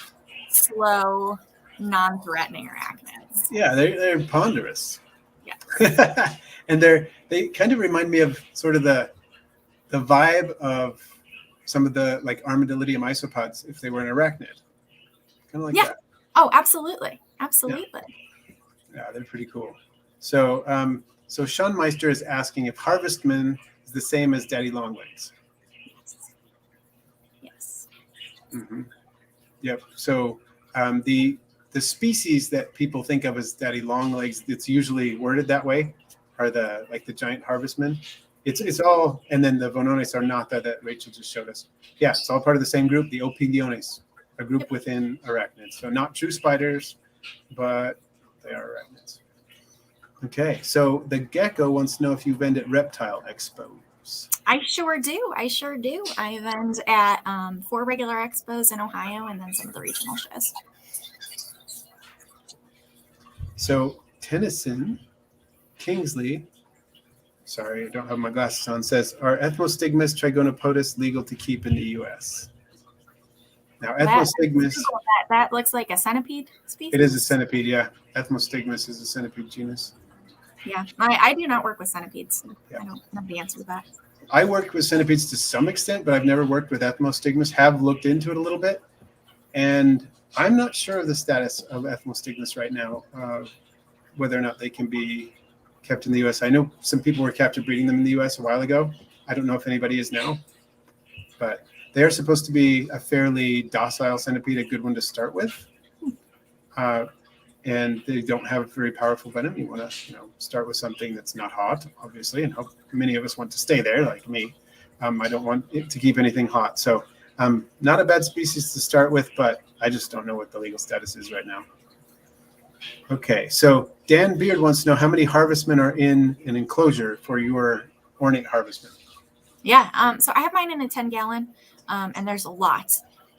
[SPEAKER 2] slow, non-threatening arachnids.
[SPEAKER 1] Yeah, they're ponderous.
[SPEAKER 2] Yeah.
[SPEAKER 1] And they kind of remind me of sort of the vibe of some of the like Armadillidium isopods if they were an arachnid. Kind of like that.
[SPEAKER 2] Oh, absolutely. Absolutely.
[SPEAKER 1] Yeah, they're pretty cool. So so Sean Meister is asking if Harvestmen is the same as Daddy Longlegs.
[SPEAKER 2] Yes.
[SPEAKER 1] Mm-hmm. Yep. So the species that people think of as Daddy Longlegs, it's usually worded that way, are the giant Harvestmen. It's all, and then the Vonones are not that Rachel just showed us. Yeah, it's all part of the same group, the Opiliones, a group within arachnids. So not true spiders, but they are arachnids. Okay, so the gecko wants to know if you vend at reptile expos.
[SPEAKER 2] I sure do. I vend at 4 regular expos in Ohio and then some of the regional shows.
[SPEAKER 1] So Tennyson Kingsley, sorry, I don't have my glasses on, says, are Ethmostigmas trigonopodus legal to keep in the U.S.? Now, Ethmostigmas...
[SPEAKER 2] That looks like a centipede species?
[SPEAKER 1] It is a centipede, yeah. Ethmostigmas is a centipede genus.
[SPEAKER 2] Yeah, I do not work with centipedes.
[SPEAKER 1] Yeah.
[SPEAKER 2] I don't know the answer to that.
[SPEAKER 1] I work with centipedes to some extent, but I've never worked with Ethmostigmas, have looked into it a little bit, and I'm not sure of the status of Ethmostigmas right now, whether or not they can be kept in the U.S. I know some people were captive breeding them in the U.S. a while ago. I don't know if anybody is now, but they're supposed to be a fairly docile centipede, a good one to start with. And they don't have very powerful venom. You want to, start with something that's not hot, obviously, and many of us want to stay there, like me. I don't want it to keep anything hot. So not a bad species to start with, but I just don't know what the legal status is right now. Okay, so Dan Beard wants to know how many Harvestmen are in an enclosure for your ornate Harvestmen.
[SPEAKER 2] Yeah, so I have mine in a 10-gallon, and there's a lot.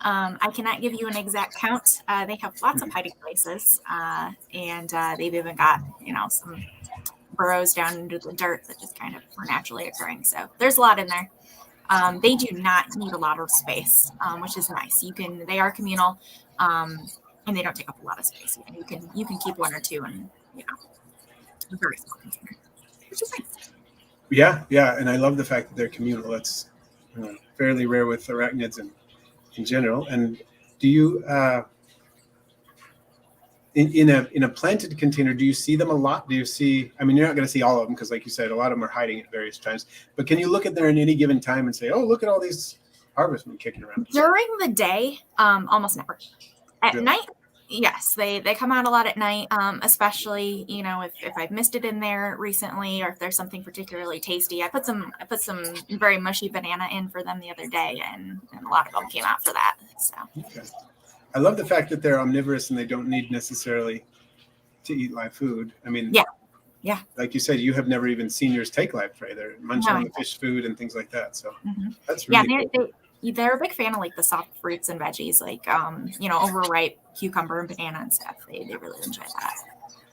[SPEAKER 2] I cannot give you an exact count. They have lots of hiding places, and they've even got, some burrows down into the dirt that just kind of are naturally occurring. So there's a lot in there. They do not need a lot of space, which is nice. They are communal, and they don't take up a lot of space. You can keep 1 or 2 in, a very small container, which is nice.
[SPEAKER 1] Yeah, and I love the fact that they're communal. That's fairly rare with arachnids in general. And do you in a planted container, do you see them a lot? Do you see, I mean, you're not going to see all of them because, like you said, a lot of them are hiding at various times, but can you look at there in any given time and say, oh, look at all these Harvestmen kicking around?
[SPEAKER 2] During the day, almost never. At night, yes, they come out a lot at night, especially, if I've missed it in there recently, or if there's something particularly tasty. I put some very mushy banana in for them the other day, and a lot of them came out for that. So
[SPEAKER 1] okay. I love the fact that they're omnivorous and they don't need necessarily to eat live food. I mean, yeah. Like you said, you have never even seen yours take live prey. They're munching on the fish food and things like that. So that's really cool.
[SPEAKER 2] They're a big fan of like the soft fruits and veggies, like overripe cucumber and banana and stuff. They really enjoy that.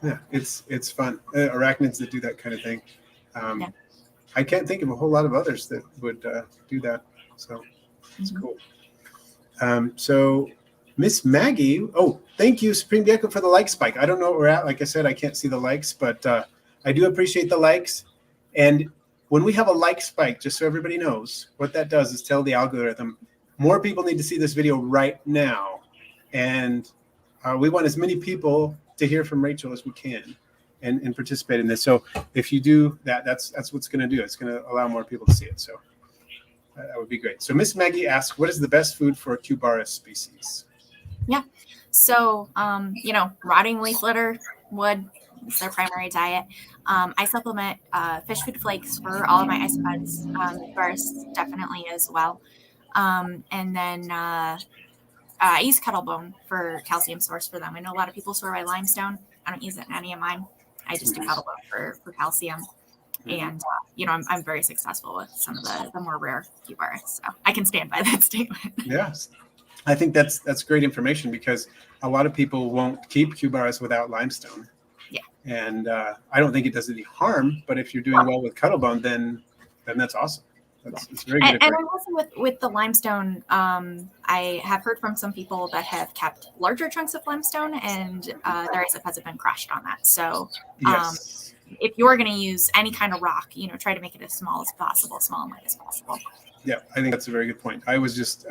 [SPEAKER 1] Yeah, it's fun. Arachnids that do that kind of thing. I can't think of a whole lot of others that would do that. So it's cool. So Miss Maggie, thank you, Supreme Gecko, for the like spike. I don't know what we're at. Like I said, I can't see the likes, but I do appreciate the likes. And when we have a like spike, just so everybody knows, what that does is tell the algorithm more people need to see this video right now. And we want as many people to hear from Rachel as we can and participate in this. So if you do that, that's what's going to do. It's going to allow more people to see it. So that would be great. So Miss Maggie asks, what is the best food for a Cubaris species?
[SPEAKER 2] Yeah. So, rotting leaf litter would It's their primary diet. I supplement fish food flakes for all of my isopods, Cubaris definitely as well. And then I use kettlebone for calcium source for them. I know a lot of people swear by limestone. I don't use it in any of mine. I just do kettlebone for calcium. And, I'm very successful with some of the more rare Cubaris. So I can stand by that statement.
[SPEAKER 1] Yes. I think that's great information because a lot of people won't keep Cubaris without limestone.
[SPEAKER 2] Yeah.
[SPEAKER 1] And I don't think it does any harm, but if you're doing well with kettlebone, then that's awesome. It's very good.
[SPEAKER 2] And also with the limestone, I have heard from some people that have kept larger chunks of limestone and their isopods have been crushed on that. So
[SPEAKER 1] yes.
[SPEAKER 2] If you're going to use any kind of rock, try to make it as small as possible, small and light as possible.
[SPEAKER 1] Yeah, I think that's a very good point. I was just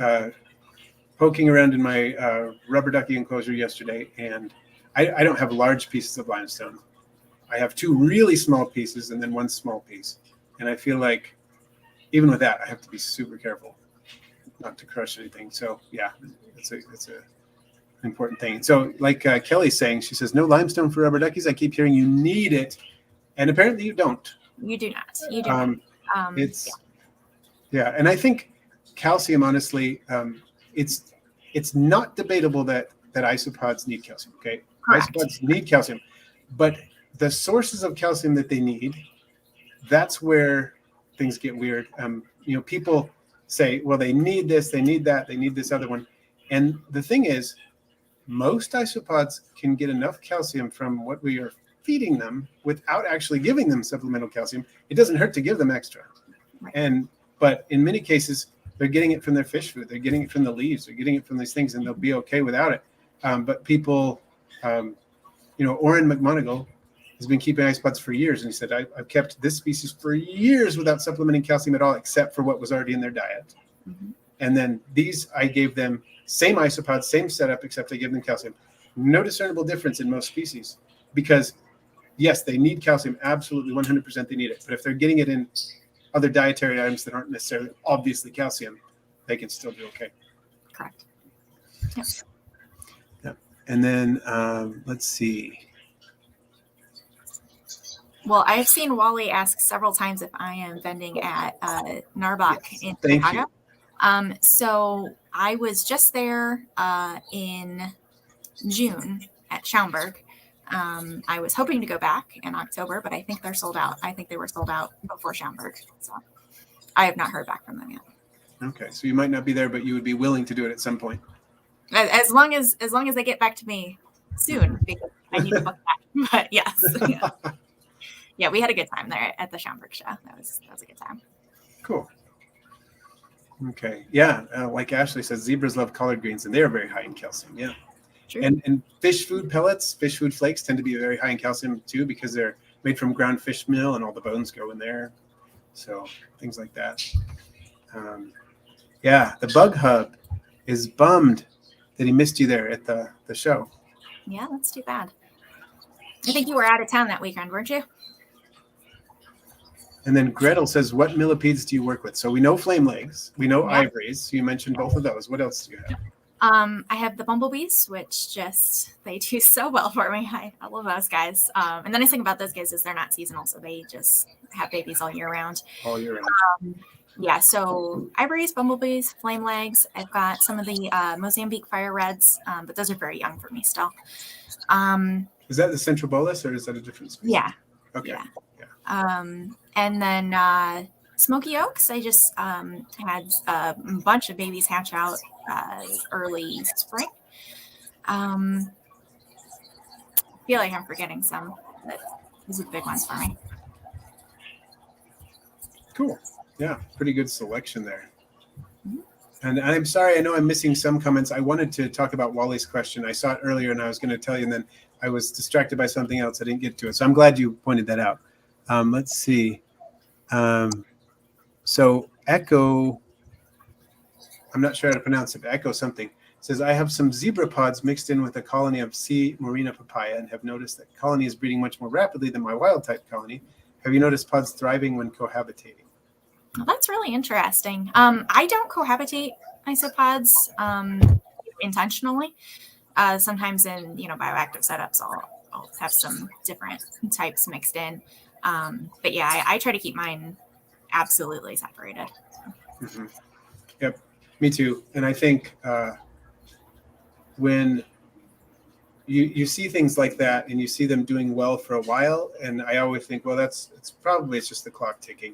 [SPEAKER 1] poking around in my rubber ducky enclosure yesterday, and I don't have large pieces of limestone. I have 2 really small pieces and then 1 small piece. And I feel like even with that, I have to be super careful not to crush anything. So yeah, it's a important thing. So like Kelly's saying, she says, no limestone for rubber duckies. I keep hearing you need it. And apparently you don't.
[SPEAKER 2] You do not. You do not.
[SPEAKER 1] Yeah. And I think calcium, honestly, it's not debatable that isopods need calcium. Okay.
[SPEAKER 2] Correct.
[SPEAKER 1] Isopods need calcium, but the sources of calcium that they need, that's where things get weird. People say, well, they need this, they need that, they need this other one. And the thing is, most isopods can get enough calcium from what we are feeding them without actually giving them supplemental calcium. It doesn't hurt to give them extra.
[SPEAKER 2] Right.
[SPEAKER 1] But in many cases, they're getting it from their fish food. They're getting it from the leaves. They're getting it from these things, and they'll be okay without it. But people, Oren McMonigal has been keeping isopods for years, and he said, I've kept this species for years without supplementing calcium at all, except for what was already in their diet. Mm-hmm. And then these, I gave them same isopods, same setup, except I give them calcium. No discernible difference in most species because, yes, they need calcium. Absolutely, 100% they need it. But if they're getting it in other dietary items that aren't necessarily obviously calcium, they can still do okay.
[SPEAKER 2] Correct. Yep.
[SPEAKER 1] Yeah. And then let's see.
[SPEAKER 2] Well, I've seen Wally ask several times if I am vending at Narbach in Chicago. So I was just there in June at Schaumburg. I was hoping to go back in October, but I think they're sold out. I think they were sold out before Schaumburg. So I have not heard back from them yet.
[SPEAKER 1] Okay, so you might not be there, but you would be willing to do it at some point.
[SPEAKER 2] As long as they get back to me soon, because I need to book back. But yes. Yeah. Yeah, we had a good time there at the Schaumburg show. That was a good time.
[SPEAKER 1] Cool. Okay. Yeah. Like Ashley says, zebras love collard greens, and they are very high in calcium. Yeah.
[SPEAKER 2] True.
[SPEAKER 1] And fish food pellets, fish food flakes tend to be very high in calcium too, because they're made from ground fish meal and all the bones go in there. So things like that. The Bug Hub is bummed that he missed you there at the show.
[SPEAKER 2] Yeah, that's too bad. I think you were out of town that weekend, weren't you?
[SPEAKER 1] And then Gretel says, what millipedes do you work with? So we know flame legs. We know ivories. So you mentioned both of those. What else do you have?
[SPEAKER 2] I have the bumblebees, which they do so well for me. I love those guys. And the nice thing about those guys is they're not seasonal, so they just have babies all year round.
[SPEAKER 1] All year round.
[SPEAKER 2] So ivories, bumblebees, flame legs. I've got some of the Mozambique fire reds, but those are very young for me still.
[SPEAKER 1] Is that the central bolus, or is that a different species?
[SPEAKER 2] Yeah.
[SPEAKER 1] Okay.
[SPEAKER 2] Yeah. And then smoky oaks, I just had a bunch of babies hatch out early spring. I feel like I'm forgetting some, but these are the big ones for me.
[SPEAKER 1] Cool. Yeah, pretty good selection there. Mm-hmm. And I'm sorry, I know I'm missing some comments. I wanted to talk about Wally's question. I saw it earlier and I was going to tell you, and then I was distracted by something else. I didn't get to it. So I'm glad you pointed that out. Let's see. So Echo, I'm not sure how to pronounce it, but Echo something, says, I have some zebra pods mixed in with a colony of C. Marina papaya and have noticed that colony is breeding much more rapidly than my wild type colony. Have you noticed pods thriving when cohabitating?
[SPEAKER 2] Well, that's really interesting. I don't cohabitate isopods intentionally. Sometimes in bioactive setups, I'll have some different types mixed in. But yeah, I try to keep mine absolutely separated.
[SPEAKER 1] Mm-hmm. Yep, me too. And I think when you see things like that and you see them doing well for a while, and I always think, well, it's just the clock ticking.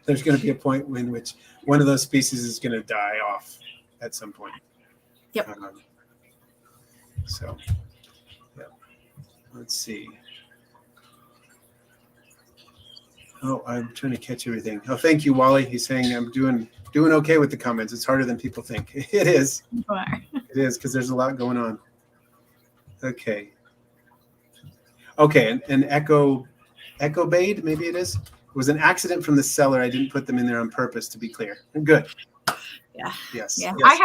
[SPEAKER 1] There's going to be a point in which one of those species is going to die off at some point.
[SPEAKER 2] Yep.
[SPEAKER 1] So, yeah. Let's see. Oh, I'm trying to catch everything. Oh, thank you, Wally. He's saying I'm doing okay with the comments. It's harder than people think. It is.
[SPEAKER 2] You are.
[SPEAKER 1] It is, because there's a lot going on. Okay. Okay, an Ecobade, maybe it is. It was an accident from the seller. I didn't put them in there on purpose, to be clear. Good.
[SPEAKER 2] Yeah.
[SPEAKER 1] Yes.
[SPEAKER 2] Yeah.
[SPEAKER 1] Yes.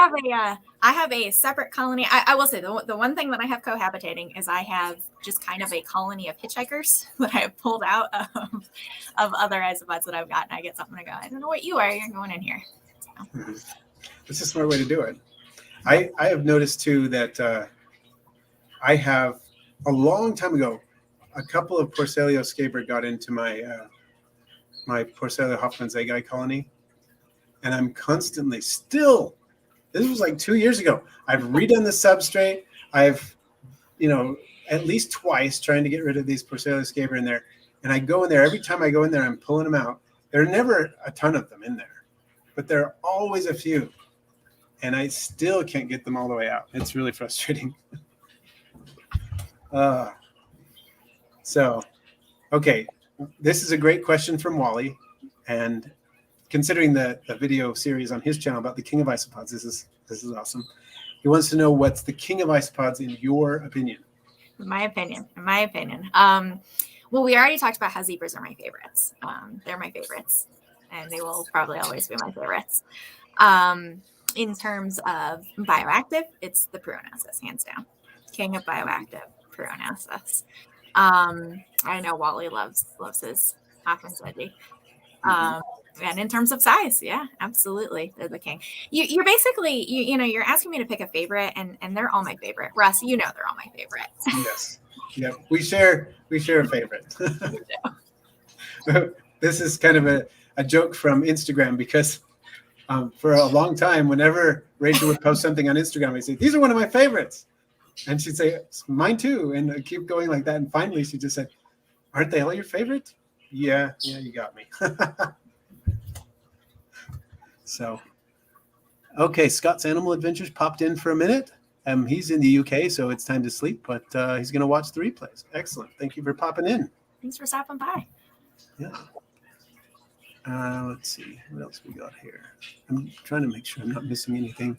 [SPEAKER 2] I have a separate colony. I will say the one thing that I have cohabitating is I have just kind of a colony of hitchhikers that I have pulled out of other isopods that I've got, and I get something to go, I don't know what you are. You're going in here. So.
[SPEAKER 1] Mm-hmm. It's a smart way to do it. I have noticed too that I have a long time ago, a couple of Porcellio scaber got into my my Porcellio Hoffmannsegei colony, and I'm constantly still. This was like 2 years ago. I've redone the substrate. I've, at least twice trying to get rid of these Porcellio scaber in there, and I go in there every time I go in there. I'm pulling them out. There are never a ton of them in there, but there are always a few, and I still can't get them all the way out. It's really frustrating. So, okay, this is a great question from Wally, and considering the video series on his channel about the king of isopods, this is awesome. He wants to know, what's the king of isopods in your opinion?
[SPEAKER 2] In my opinion. Well, we already talked about how zebras are my favorites. They're my favorites, and they will probably always be my favorites. In terms of bioactive, it's the Perunosus, hands down. King of bioactive, Perunosus. I know Wally loves his Hoffmannsegei. And in terms of size, yeah, absolutely, they're the king. You're basically, you're asking me to pick a favorite, and they're all my favorite. Russ, they're all my favorite.
[SPEAKER 1] Yes. Yep. We share a favorite. This is kind of a joke from Instagram, because for a long time, whenever Rachel would post something on Instagram, I'd say, these are one of my favorites. And she'd say, mine too. And I'd keep going like that. And finally, she just said, aren't they all your favorite? Yeah, you got me. So, okay, Scott's Animal Adventures popped in for a minute. He's in the UK, so it's time to sleep, but he's going to watch the replays. Excellent. Thank you for popping in.
[SPEAKER 2] Thanks for stopping by.
[SPEAKER 1] Yeah. Let's see. What else we got here? I'm trying to make sure I'm not missing anything.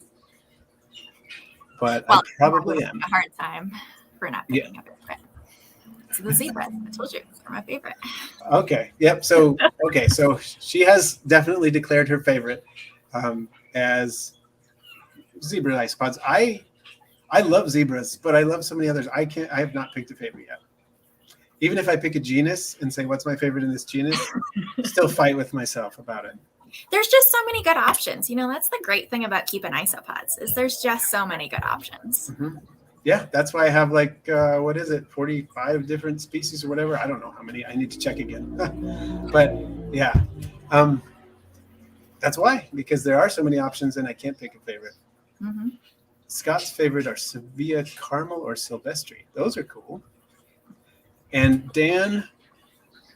[SPEAKER 1] But I probably am.
[SPEAKER 2] A hard time for not picking up it. So the zebras, I told you, they're my favorite.
[SPEAKER 1] Okay. Yep. So she has definitely declared her favorite as zebra isopods. I love zebras, but I love so many others. I have not picked a favorite yet. Even if I pick a genus and say, what's my favorite in this genus, still fight with myself about it.
[SPEAKER 2] There's just so many good options. That's the great thing about keeping isopods, is there's just so many good options.
[SPEAKER 1] Mm-hmm. Yeah, that's why I have 45 different species or whatever. I don't know how many. I need to check again. But yeah, that's why, because there are so many options and I can't pick a favorite.
[SPEAKER 2] Mm-hmm.
[SPEAKER 1] Scott's favorite are Sevilla Caramel or Silvestri. Those are cool. And Dan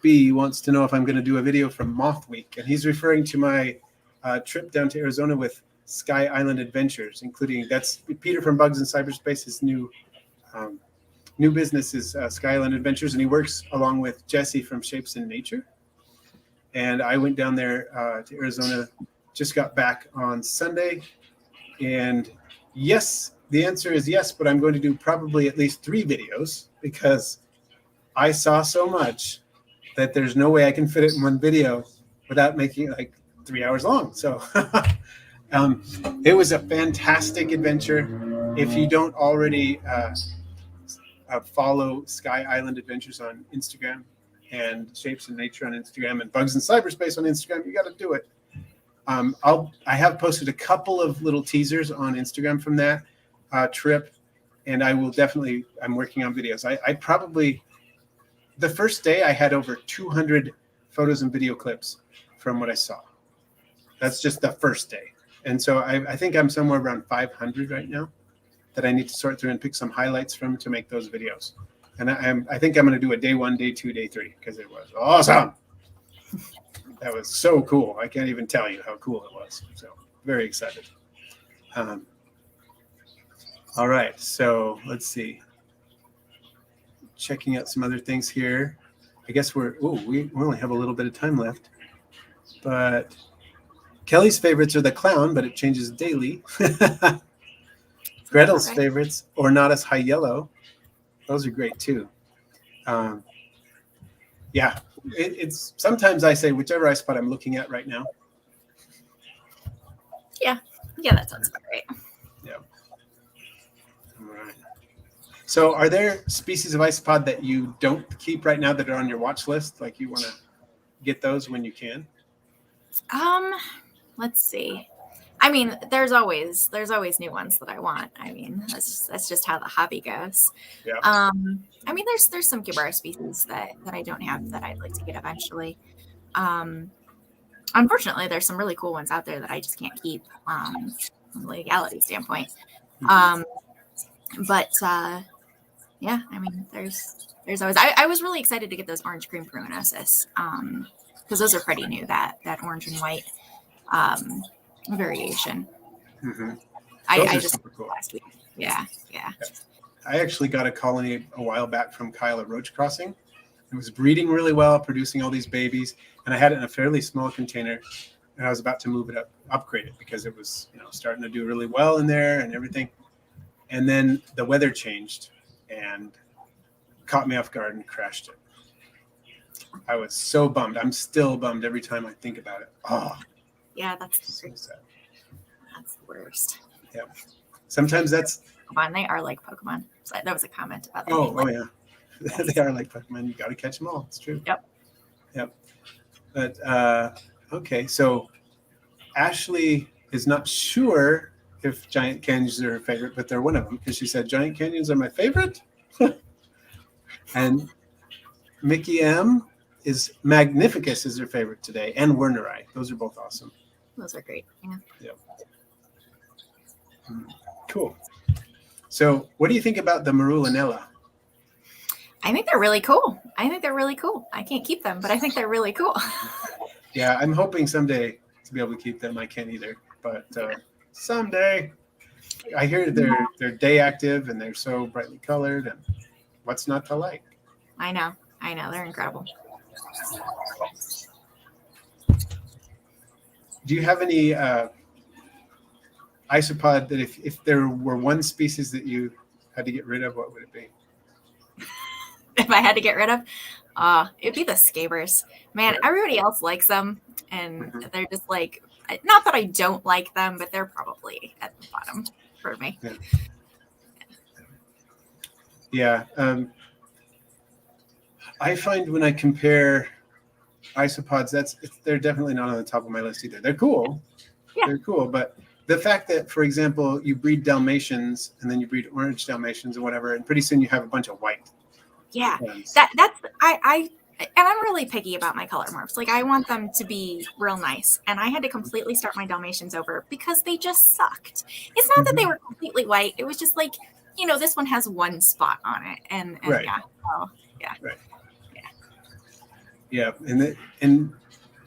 [SPEAKER 1] B wants to know if I'm going to do a video from Moth Week, and he's referring to my trip down to Arizona with Sky Island Adventures, including, that's Peter from Bugs in Cyberspace. His new business is Sky Island Adventures, and he works along with Jesse from Shapes in Nature. And I went down there to Arizona, just got back on Sunday, and yes, the answer is yes, but I'm going to do probably at least 3 videos, because I saw so much that there's no way I can fit it in one video without making it 3 hours long. So it was a fantastic adventure. If you don't already follow Sky Island Adventures on Instagram and Shapes in Nature on Instagram and Bugs in Cyberspace on Instagram, you got to do it. I have posted a couple of little teasers on Instagram from that trip. And I will definitely, I'm working on videos. I probably, the first day I had over 200 photos and video clips from what I saw. That's just the first day. And so I think I'm somewhere around 500 right now that I need to sort through and pick some highlights from to make those videos. And I think I'm going to do a day 1, day 2, day 3 because it was awesome. That was so cool. I can't even tell you how cool it was. So very excited. All right. So let's see. Checking out some other things here. I guess we only have a little bit of time left. But Kelly's favorites are the clown, but it changes daily. Gretel's favorites, Ornatus high yellow. Those are great too. Yeah, it's sometimes I say whichever isopod I'm looking at right now.
[SPEAKER 2] Yeah, that sounds about right.
[SPEAKER 1] Yeah. All right. So are there species of isopod that you don't keep right now that are on your watch list? Like you want to get those when you can?
[SPEAKER 2] Let's see. I mean, there's always new ones that I want. I mean, that's just how the hobby goes.
[SPEAKER 1] Yeah.
[SPEAKER 2] I mean, there's some Cubaris species that I don't have that I'd like to get eventually. Unfortunately, there's some really cool ones out there that I just can't keep from a legality standpoint. But yeah, I mean, there's always. I was really excited to get those orange cream pruinosis because those are pretty new. That orange and white variation.
[SPEAKER 1] Mm-hmm.
[SPEAKER 2] I just cool. Last week. Yeah.
[SPEAKER 1] I actually got a colony a while back from Kyle at Roach Crossing. It was breeding really well, producing all these babies, and I had it in a fairly small container. And I was about to move it upgrade it because it was, starting to do really well in there and everything. And then the weather changed and caught me off guard and crashed it. I was so bummed. I'm still bummed every time I think about it. Oh,
[SPEAKER 2] yeah, that's
[SPEAKER 1] so sad.
[SPEAKER 2] That's the worst.
[SPEAKER 1] Yeah. Sometimes that's
[SPEAKER 2] Pokemon. They are like Pokemon. So that was a comment about that.
[SPEAKER 1] Oh yeah. Yes. They are like Pokemon. You got to catch them all. It's true. Yep. But okay, so Ashley is not sure if giant canyons are her favorite, but they're one of them because she said giant canyons are my favorite. And Mickey M is Magnificus is her favorite today, and Werneri. Those are both awesome.
[SPEAKER 2] Those are great. Yeah.
[SPEAKER 1] Yep. Cool. So, what do you think about the Merulanella?
[SPEAKER 2] I think they're really cool. I can't keep them, but I think they're really cool.
[SPEAKER 1] Yeah, I'm hoping someday to be able to keep them. I can't either, but someday. I hear they're day active and they're so brightly colored, and what's not to like?
[SPEAKER 2] I know, they're incredible.
[SPEAKER 1] Do you have any isopod that if there were one species that you had to get rid of, what would it be?
[SPEAKER 2] If I had to get rid of, it'd be the Scabers. Man, everybody else likes them, and they're just like, not that I don't like them, but they're probably at the bottom for me.
[SPEAKER 1] Yeah. I find when I compare isopods, they're definitely not on the top of my list either. They're cool. Yeah. They're cool, but the fact that, for example, you breed Dalmatians and then you breed orange Dalmatians or whatever, and pretty soon you have a bunch of white.
[SPEAKER 2] Yeah, and I'm really picky about my color morphs. Like, I want them to be real nice, and I had to completely start my Dalmatians over because they just sucked. It's not that they were completely white. It was just like, this one has one spot on it, and
[SPEAKER 1] right.
[SPEAKER 2] Yeah,
[SPEAKER 1] right. Yeah, and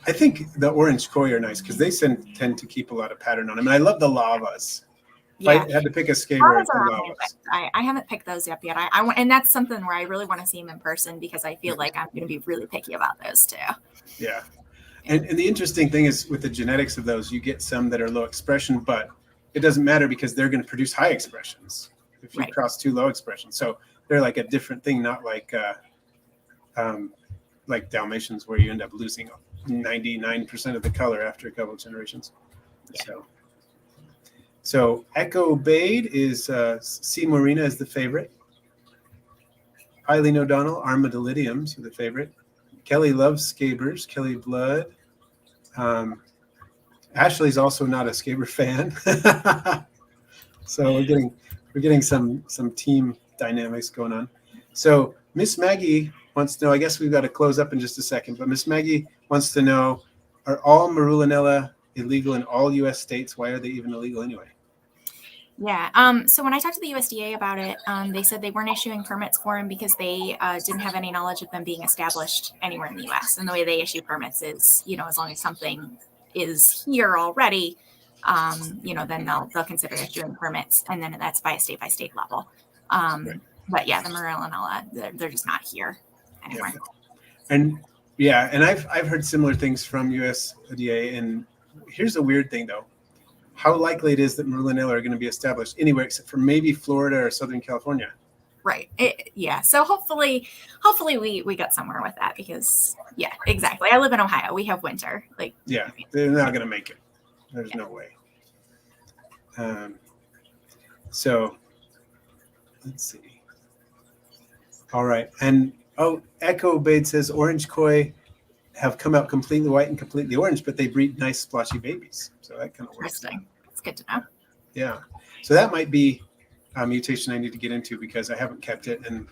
[SPEAKER 1] I think the orange koi are nice because they tend to keep a lot of pattern on them. And I love the lavas. Yeah. If I had to pick a scaber, it's the lavas.
[SPEAKER 2] I haven't picked those up yet. I want, and that's something where I really want to see them in person because I feel like I'm going to be really picky about those too.
[SPEAKER 1] Yeah. And the interesting thing is with the genetics of those, you get some that are low expression, but it doesn't matter because they're going to produce high expressions if you cross two low expressions. So they're like a different thing, not like Dalmatians where you end up losing 99% of the color after a couple of generations. Yeah. So Echo Bade is C. Morena is the favorite. Eileen O'Donnell, Armadillidiums are the favorite. Kelly loves Scabers, Kelly Blood. Ashley's also not a Scaber fan. So we're getting We're getting some team dynamics going on. So Miss Maggie wants to know, I guess we've got to close up in just a second, but Miss Maggie wants to know, are all Merulanella illegal in all U.S. states? Why are they even illegal anyway?
[SPEAKER 2] Yeah. So when I talked to the USDA about it, they said they weren't issuing permits for them because they didn't have any knowledge of them being established anywhere in the U.S. And the way they issue permits is, as long as something is here already, then they'll consider issuing permits, and then that's by state level.
[SPEAKER 1] Right.
[SPEAKER 2] But yeah, the Merulanella, they're just not here anymore.
[SPEAKER 1] Yeah. And I've heard similar things from USDA. And here's a weird thing though. How likely it is that Merulanella are going to be established anywhere except for maybe Florida or Southern California.
[SPEAKER 2] Right. Yeah. So hopefully we got somewhere with that because yeah, exactly. I live in Ohio. We have winter.
[SPEAKER 1] Yeah, they're not going to make it. There's no way. So let's see. All right. And Echo Bade says orange koi have come out completely white and completely orange, but they breed nice splotchy babies. So that kind of works.
[SPEAKER 2] Interesting. That's good to know.
[SPEAKER 1] Yeah. So that might be a mutation I need to get into because I haven't kept it. And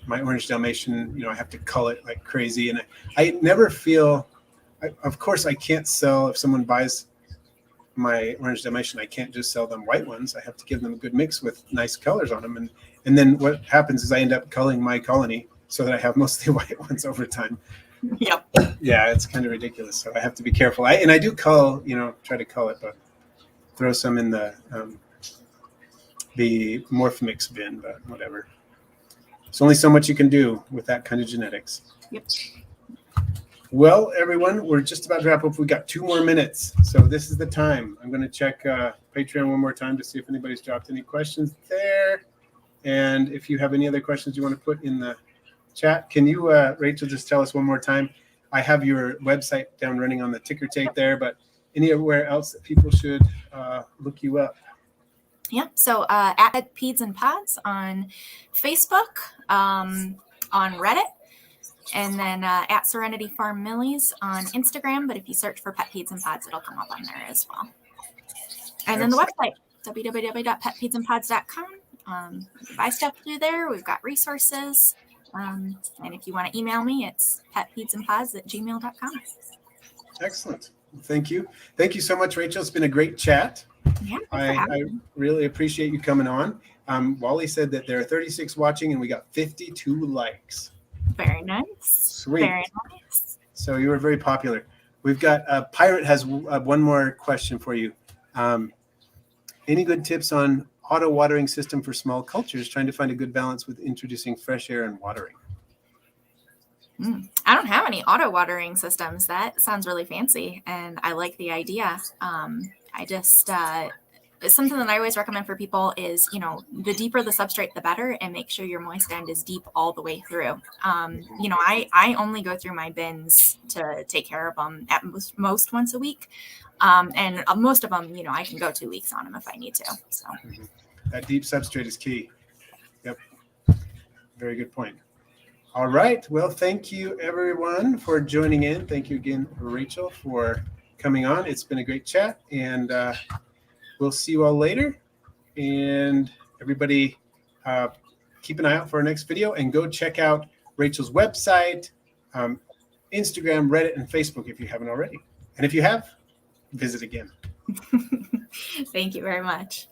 [SPEAKER 1] my orange Dalmatian, I have to cull it like crazy. And I never feel, of course, I can't sell, if someone buys my orange Dalmatian, I can't just sell them white ones. I have to give them a good mix with nice colors on them. And then what happens is I end up culling my colony so that I have mostly white ones over time.
[SPEAKER 2] Yep.
[SPEAKER 1] Yeah, it's kind of ridiculous. So I have to be careful. I do cull, try to cull it, but throw some in the morph mix bin, but whatever. There's only so much you can do with that kind of genetics.
[SPEAKER 2] Yep.
[SPEAKER 1] Well, everyone, we're just about to wrap up. We've got 2 more minutes. So this is the time. I'm going to check Patreon one more time to see if anybody's dropped any questions there. And if you have any other questions you want to put in the chat, can you, Rachel, just tell us one more time? I have your website down running on the ticker tape there, but anywhere else that people should look you up?
[SPEAKER 2] Yeah. So at Pedes and Pods on Facebook, on Reddit, and then at Serenity Farm Millies on Instagram. But if you search for Pet Pedes and Pods, it'll come up on there as well. And then the website, www.petpedesandpods.com. You can buy stuff through there. We've got resources. And if you want to email me, it's petpedesandpods@gmail.com.
[SPEAKER 1] Excellent. Thank you. Thank you so much, Rachel. It's been a great chat.
[SPEAKER 2] Yeah,
[SPEAKER 1] I really appreciate you coming on. Wally said that there are 36 watching and we got 52 likes.
[SPEAKER 2] Very nice.
[SPEAKER 1] Sweet.
[SPEAKER 2] Very nice.
[SPEAKER 1] So you were very popular. We've got Pirate has one more question for you. Any good tips on auto watering system for small cultures, trying to find a good balance with introducing fresh air and watering?
[SPEAKER 2] I don't have any auto watering systems. That sounds really fancy, and I like the idea. I just something that I always recommend for people is, the deeper the substrate, the better, and make sure your moist end is deep all the way through. I only go through my bins to take care of them at most once a week. And most of them, I can go 2 weeks on them if I need to. So
[SPEAKER 1] that deep substrate is key. Yep. Very good point. All right. Well, thank you everyone for joining in. Thank you again, Rachel, for coming on. It's been a great chat, and we'll see you all later. And everybody, keep an eye out for our next video and go check out Rachel's website, Instagram, Reddit, and Facebook if you haven't already. And if you have, visit again.
[SPEAKER 2] Thank you very much.